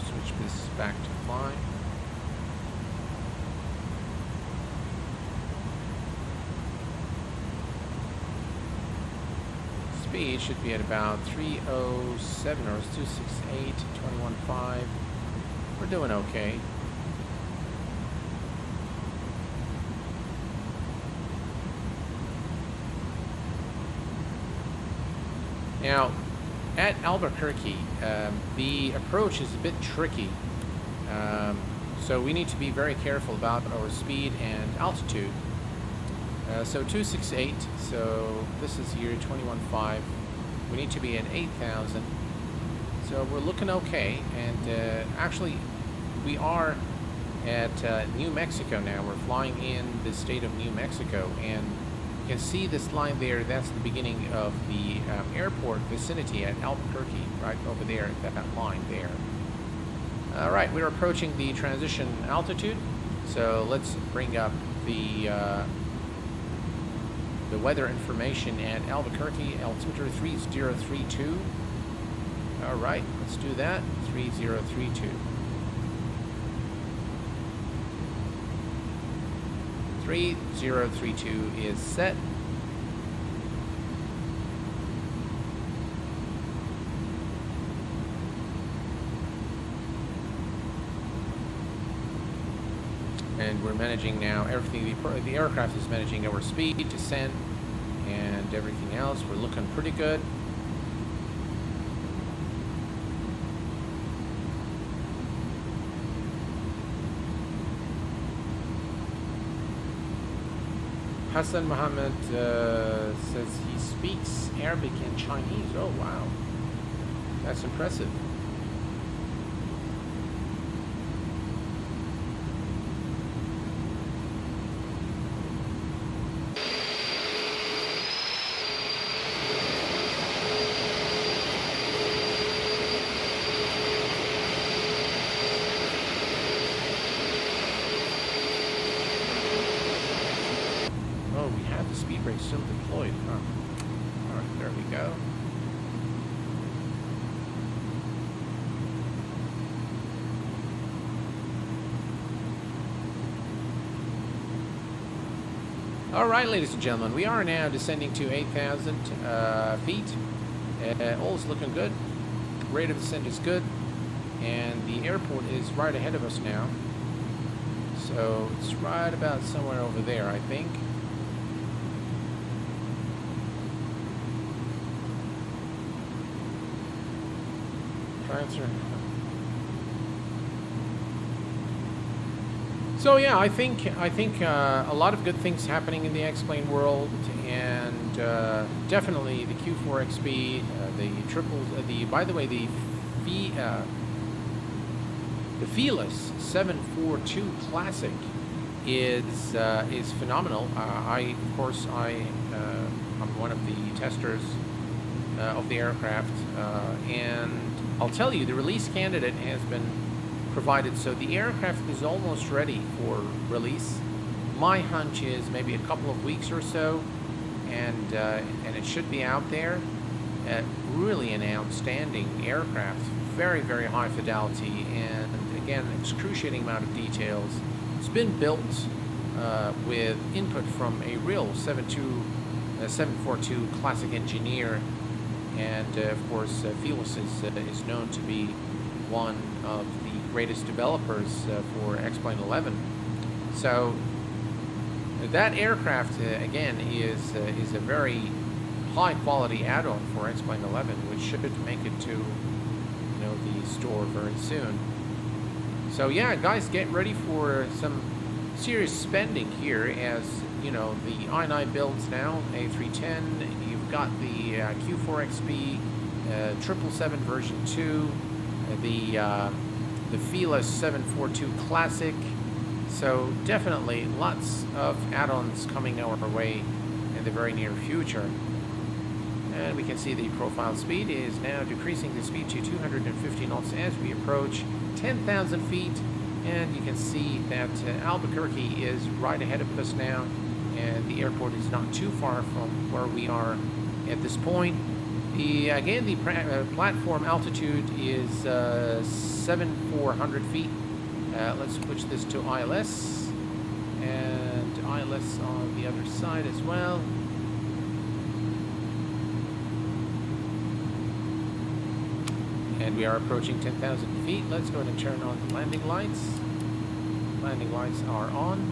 Speaker 1: Switch this back to flying. Speed should be at about 307 or 268, 21.5. We're doing okay. Now, at Albuquerque, the approach is a bit tricky. So we need to be very careful about our speed and altitude. So 268, so this is here 21.5. We need to be at 8,000. So we're looking okay. And actually, we are at New Mexico now. We're flying in the state of New Mexico. And you can see this line there. That's the beginning of the airport vicinity at Albuquerque, right over there, that line there. All right, we're approaching the transition altitude, so let's bring up the weather information at Albuquerque. Altimeter 3032. All right, let's do that. 3032. 3032 is set. And we're managing now everything. The aircraft is managing our speed, descent, and everything else. We're looking pretty good. Hassan Mohammed says he speaks Arabic and Chinese. Oh, wow. That's impressive. Speed brake still deployed, huh? Alright, there we go. Alright, ladies and gentlemen, we are now descending to 8,000 feet. All is looking good. Rate of descent is good. And the airport is right ahead of us now. So it's right about somewhere over there, I think. So yeah, I think a lot of good things happening in the X-Plane world, and definitely the Q4XP, the triples. By the way, the Fearless 742 Classic is phenomenal. I'm one of the testers of the aircraft, and I'll tell you, the release candidate has been provided, so the aircraft is almost ready for release. My hunch is maybe a couple of weeks or so, and it should be out there. Really an outstanding aircraft, very, very high fidelity, and again, excruciating amount of details. It's been built with input from a real 742 classic engineer. And of course, Fearless is known to be one of the greatest developers for X-Plane 11. So that aircraft again is a very high quality add-on for X-Plane 11, which should make it to the store very soon. So yeah, guys, get ready for some serious spending here, as the iniBuilds now A310. You've got the Q4XP 777 version 2, the Fearless 742 Classic. So definitely lots of add-ons coming our way in the very near future. And we can see the profile speed is now decreasing the speed to 250 knots as we approach 10,000 feet. And you can see that Albuquerque is right ahead of us now, and the airport is not too far from where we are at this point. The platform altitude is 7,400 feet. Let's switch this to ILS, and ILS on the other side as well. And we are approaching 10,000 feet. Let's go ahead and turn on the landing lights. Landing lights are on.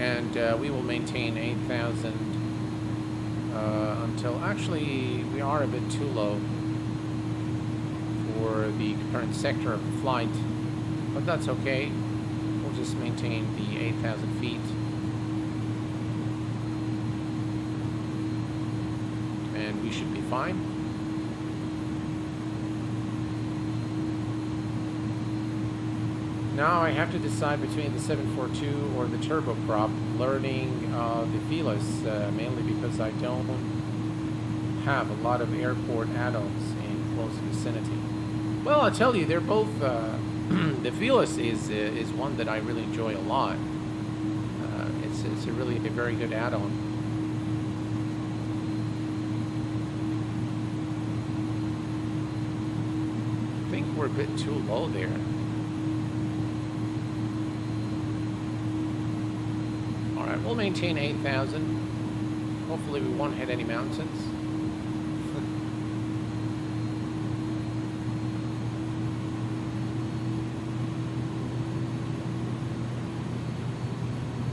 Speaker 1: And we will maintain 8,000 until, actually, we are a bit too low for the current sector of the flight, but that's okay. We'll just maintain the 8,000 feet. And we should be fine. Now I have to decide between the 742 or the turboprop, learning the Felis, mainly because I don't have a lot of airport add-ons in close vicinity. Well, I'll tell you, they're both, the Felis is one that I really enjoy a lot. It's a really a very good add-on. I think we're a bit too low there. Alright, we'll maintain 8,000. Hopefully we won't hit any mountains.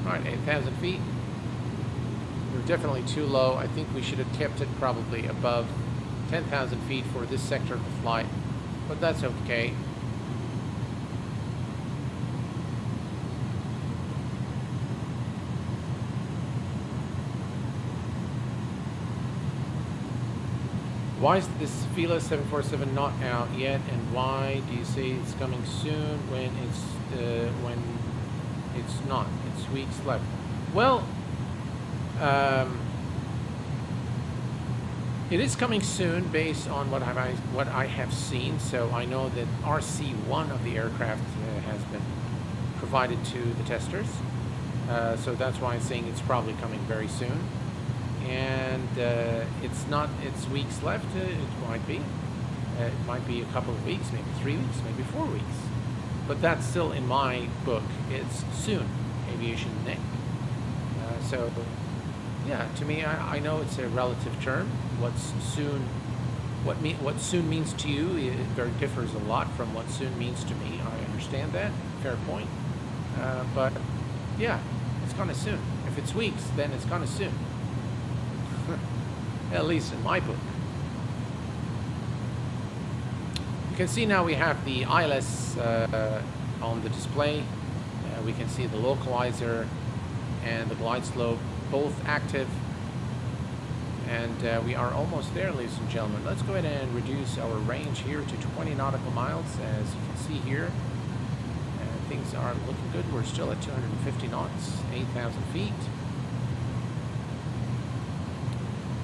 Speaker 1: Alright, 8,000 feet. We're definitely too low. I think we should have kept it probably above 10,000 feet for this sector of the flight, but that's okay. Why is this Felis 747 not out yet, and why do you say it's coming soon when it's not? It's weeks left. Well, it is coming soon based on what I have seen. So I know that RC1 of the aircraft has been provided to the testers. So that's why I'm saying it's probably coming very soon. And it's weeks left. It might be a couple of weeks, maybe 3 weeks, maybe 4 weeks, but that's still, in my book, it's soon. Aviation Nick. So yeah, to me, I know it's a relative term. What soon means to you, it very differs a lot from what soon means to me. I understand that, fair point, but yeah, it's kind of soon. If it's weeks, then it's kind of soon. At least in my book. You can see now we have the ILS on the display. We can see the localizer and the glide slope both active. And we are almost there, ladies and gentlemen. Let's go ahead and reduce our range here to 20 nautical miles. As you can see here, things are looking good. We're still at 250 knots, 8,000 feet.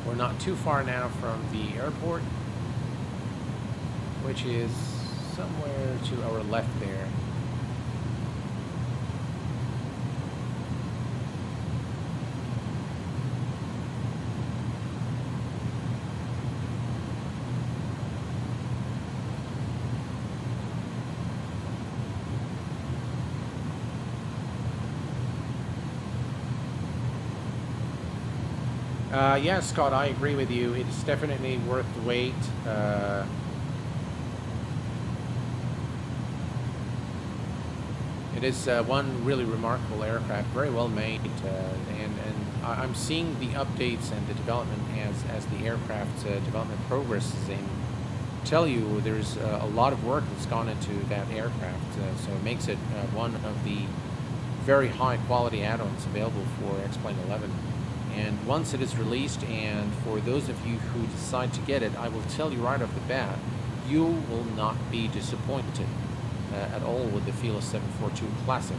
Speaker 1: We're not too far now from the airport, which is somewhere to our left there. Yeah, Scott, I agree with you. It's definitely worth the wait. It is one really remarkable aircraft, very well made, and I'm seeing the updates and the development as the aircraft development progresses. And tell you, there's a lot of work that's gone into that aircraft, so it makes it one of the very high quality add-ons available for X-Plane 11. And once it is released, and for those of you who decide to get it, I will tell you right off the bat, you will not be disappointed at all with the Felis 742 Classic.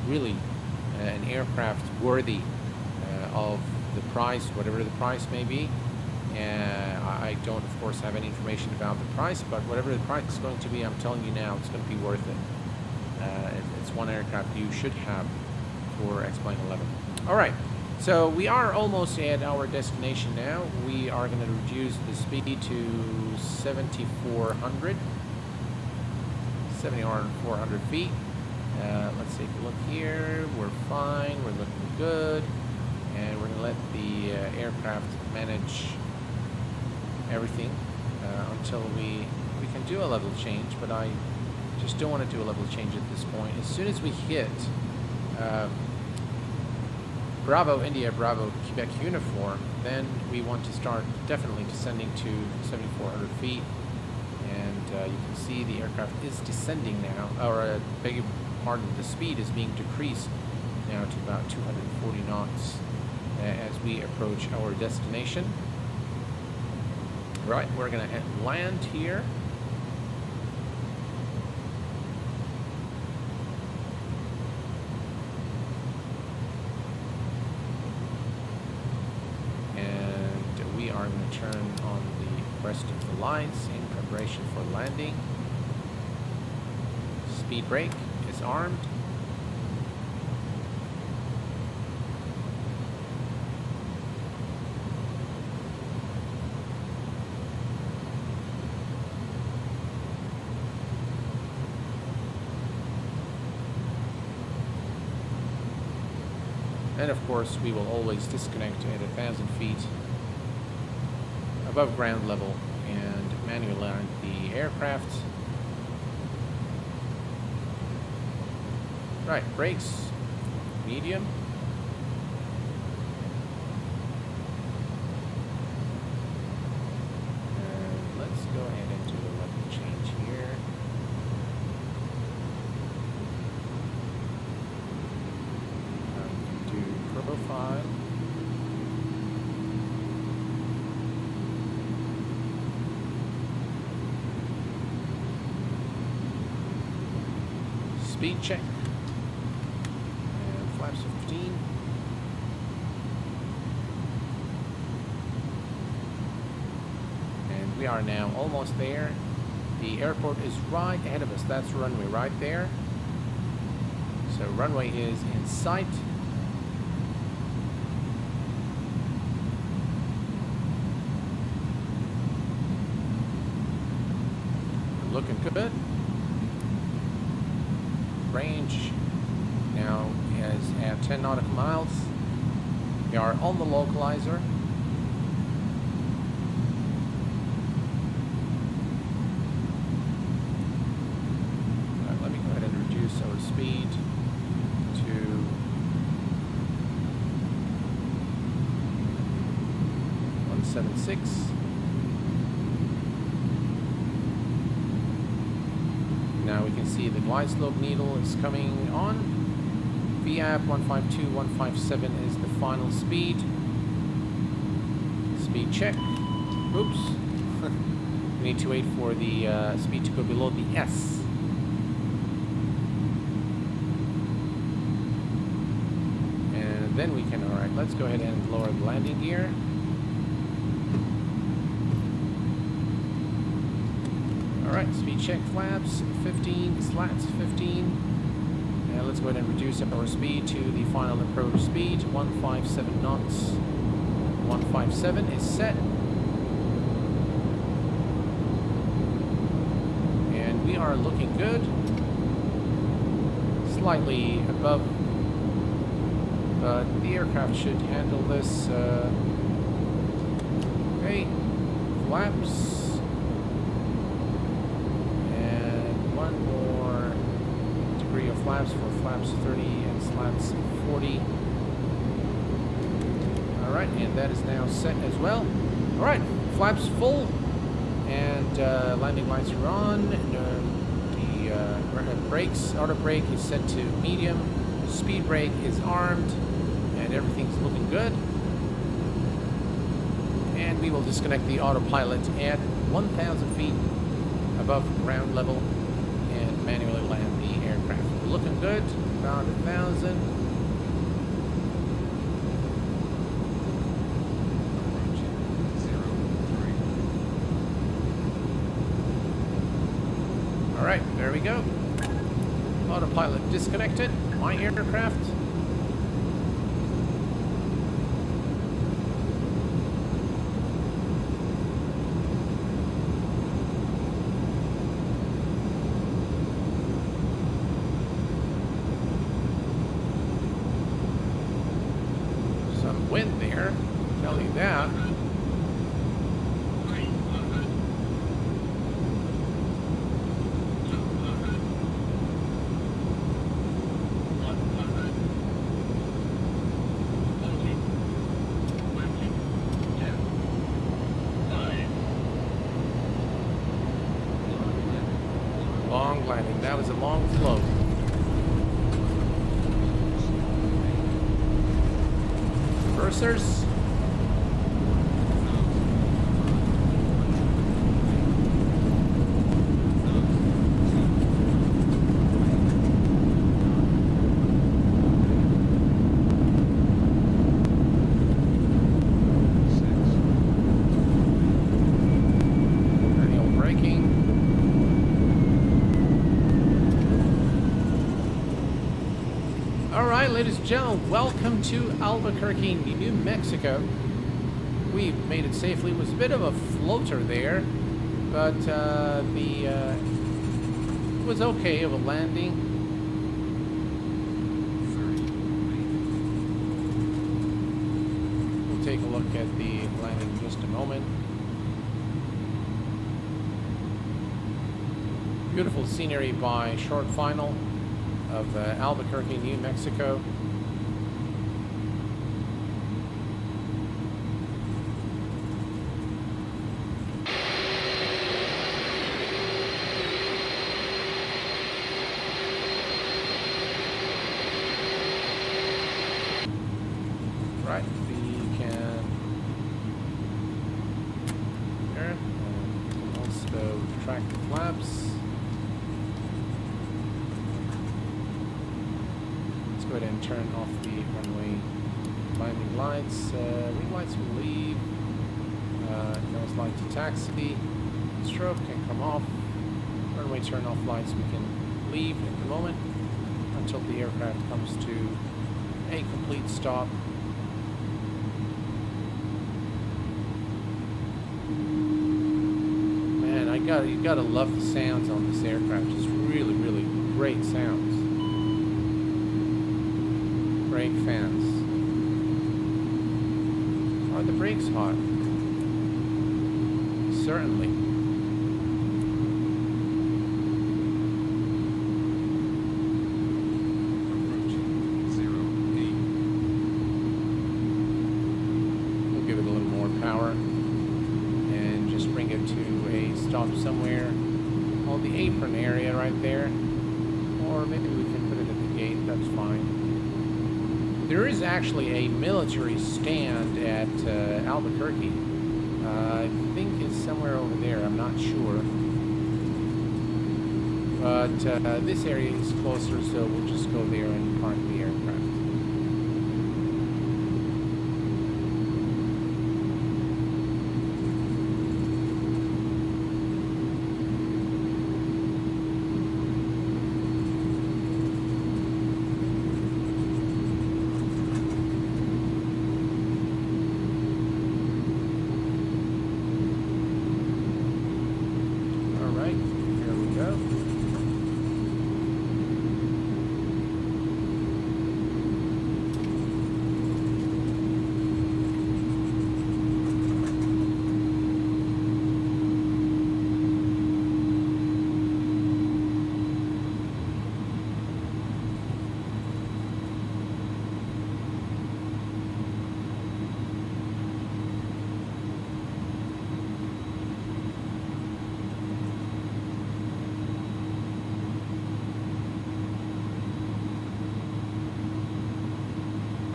Speaker 1: Really an aircraft worthy of the price, whatever the price may be. I don't, of course, have any information about the price, but whatever the price is going to be, I'm telling you now, it's going to be worth it. It's one aircraft you should have for X-Plane 11. All right. So we are almost at our destination now. We are going to reduce the speed to 7,400 feet. Let's take a look here. We're fine. We're looking good. And we're going to let the aircraft manage everything until we can do a level change. But I just don't want to do a level change at this point. As soon as we hit Bravo, India, Bravo, Quebec uniform, then we want to start definitely descending to 7,400 feet. And you can see the aircraft is descending now, or beg your pardon, the speed is being decreased now to about 240 knots as we approach our destination. Right, we're going to land here. And we are going to turn on the rest of the lights in preparation for landing. Speed brake is armed. And of course, we will always disconnect at 1,000 feet above ground level and manually land the aircraft. Right, brakes, medium. And let's go ahead and do a level change here. Do profile. Speed check. And flaps 15. And we are now almost there. The airport is right ahead of us. That's runway right there. So runway is in sight. Looking good. Range now is at 10 nautical miles. We are on the localizer. Let me go ahead and reduce our speed to 176. Now we can see the glide slope needle is coming on. VAP 152, 157 is the final speed. Speed check. Oops. We need to wait for the speed to go below the S. And then we can, alright, let's go ahead and lower the landing gear. Alright, speed check, flaps 15, slats 15. And let's go ahead and reduce our speed to the final approach speed, 157 knots. 157 is set. And we are looking good. Slightly above, but the aircraft should handle this. Okay, flaps. Of flaps for flaps 30 and slats 40. Alright, and that is now set as well. Alright, flaps full, and landing lights are on. The brakes, auto brake is set to medium, speed brake is armed, and everything's looking good. And we will disconnect the autopilot at 1,000 feet above ground level and manually land the aircraft. We're looking good, about 1,000. Alright, there we go. Autopilot disconnected. My aircraft. Some wind there, tell you that. landing. That was a long float. Reversers. Ladies and gentlemen, welcome to Albuquerque, New Mexico. We made it safely. It was a bit of a floater there, but it was okay of a landing. We'll take a look at the landing in just a moment. Beautiful scenery by short final of Albuquerque, New Mexico. Right, we can there, and we can also track the flaps. Go ahead and turn off the runway landing lights. Wing lights will leave. Nose light to taxi. Strobe can come off. Runway turn off lights we can leave at the moment until the aircraft comes to a complete stop. Man, you gotta love the sounds on this aircraft. Just really, really great sounds. Brake fans. Are the brakes hot? Certainly.
Speaker 3: Approaching 08.
Speaker 1: We'll give it a little more power and just bring it to a stop somewhere on the apron area right there. Or maybe we can put it at the gate, that's fine. There is actually a military stand at Albuquerque. I think it's somewhere over there, I'm not sure. But this area is closer, so we'll just go there and park the aircraft.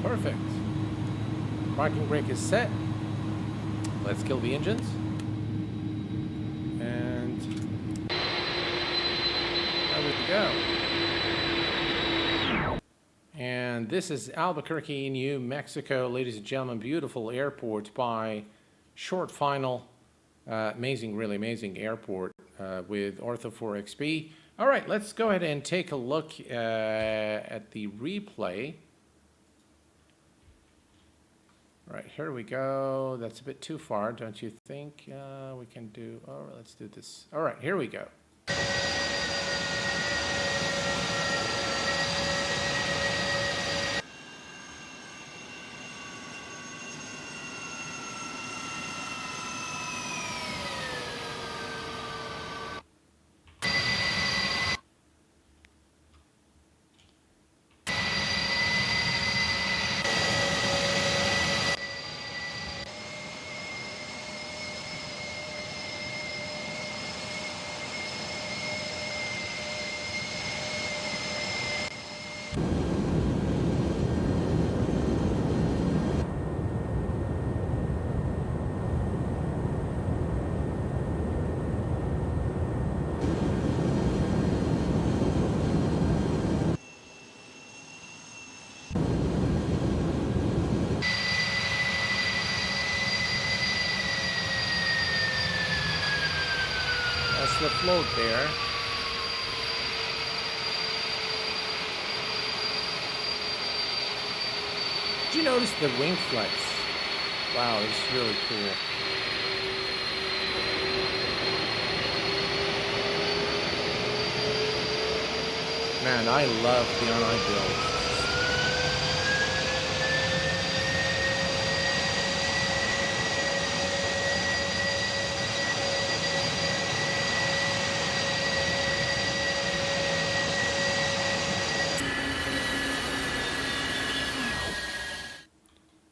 Speaker 1: Perfect. Parking brake is set. Let's kill the engines. And there we go. And this is Albuquerque, New Mexico, ladies and gentlemen. Beautiful airport by short final. Amazing, really amazing airport with Ortho 4XP. All right, let's go ahead and take a look at the replay. Right, here we go. That's a bit too far, don't you think? We can do, oh, let's do this. All right, here we go. float there. Did you notice the wing flex? Wow, it's really cool. Man, I love the iniBuilds.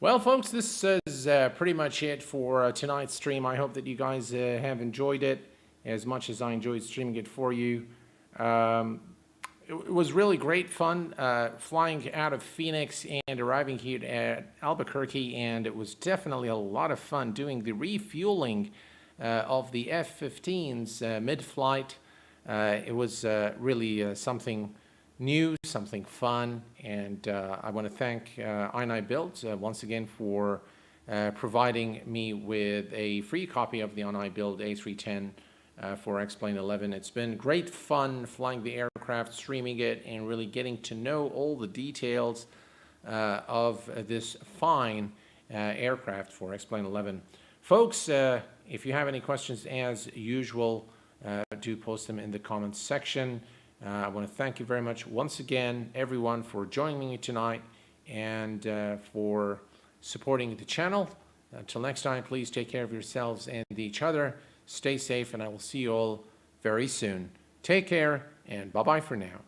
Speaker 1: Well, folks, this is pretty much it for tonight's stream. I hope that you guys have enjoyed it as much as I enjoyed streaming it for you. It was really great fun flying out of Phoenix and arriving here at Albuquerque, and it was definitely a lot of fun doing the refueling of the F-15s mid-flight. It was really something new, something fun, and I want to thank iniBuilds once again for providing me with a free copy of the iniBuild A310 for X-Plane 11. It's been great fun flying the aircraft, streaming it, and really getting to know all the details of this fine aircraft for X-Plane 11. Folks, if you have any questions, as usual, do post them in the comments section. I want to thank you very much once again, everyone, for joining me tonight and for supporting the channel. Until next time, please take care of yourselves and each other. Stay safe, and I will see you all very soon. Take care, and bye-bye for now.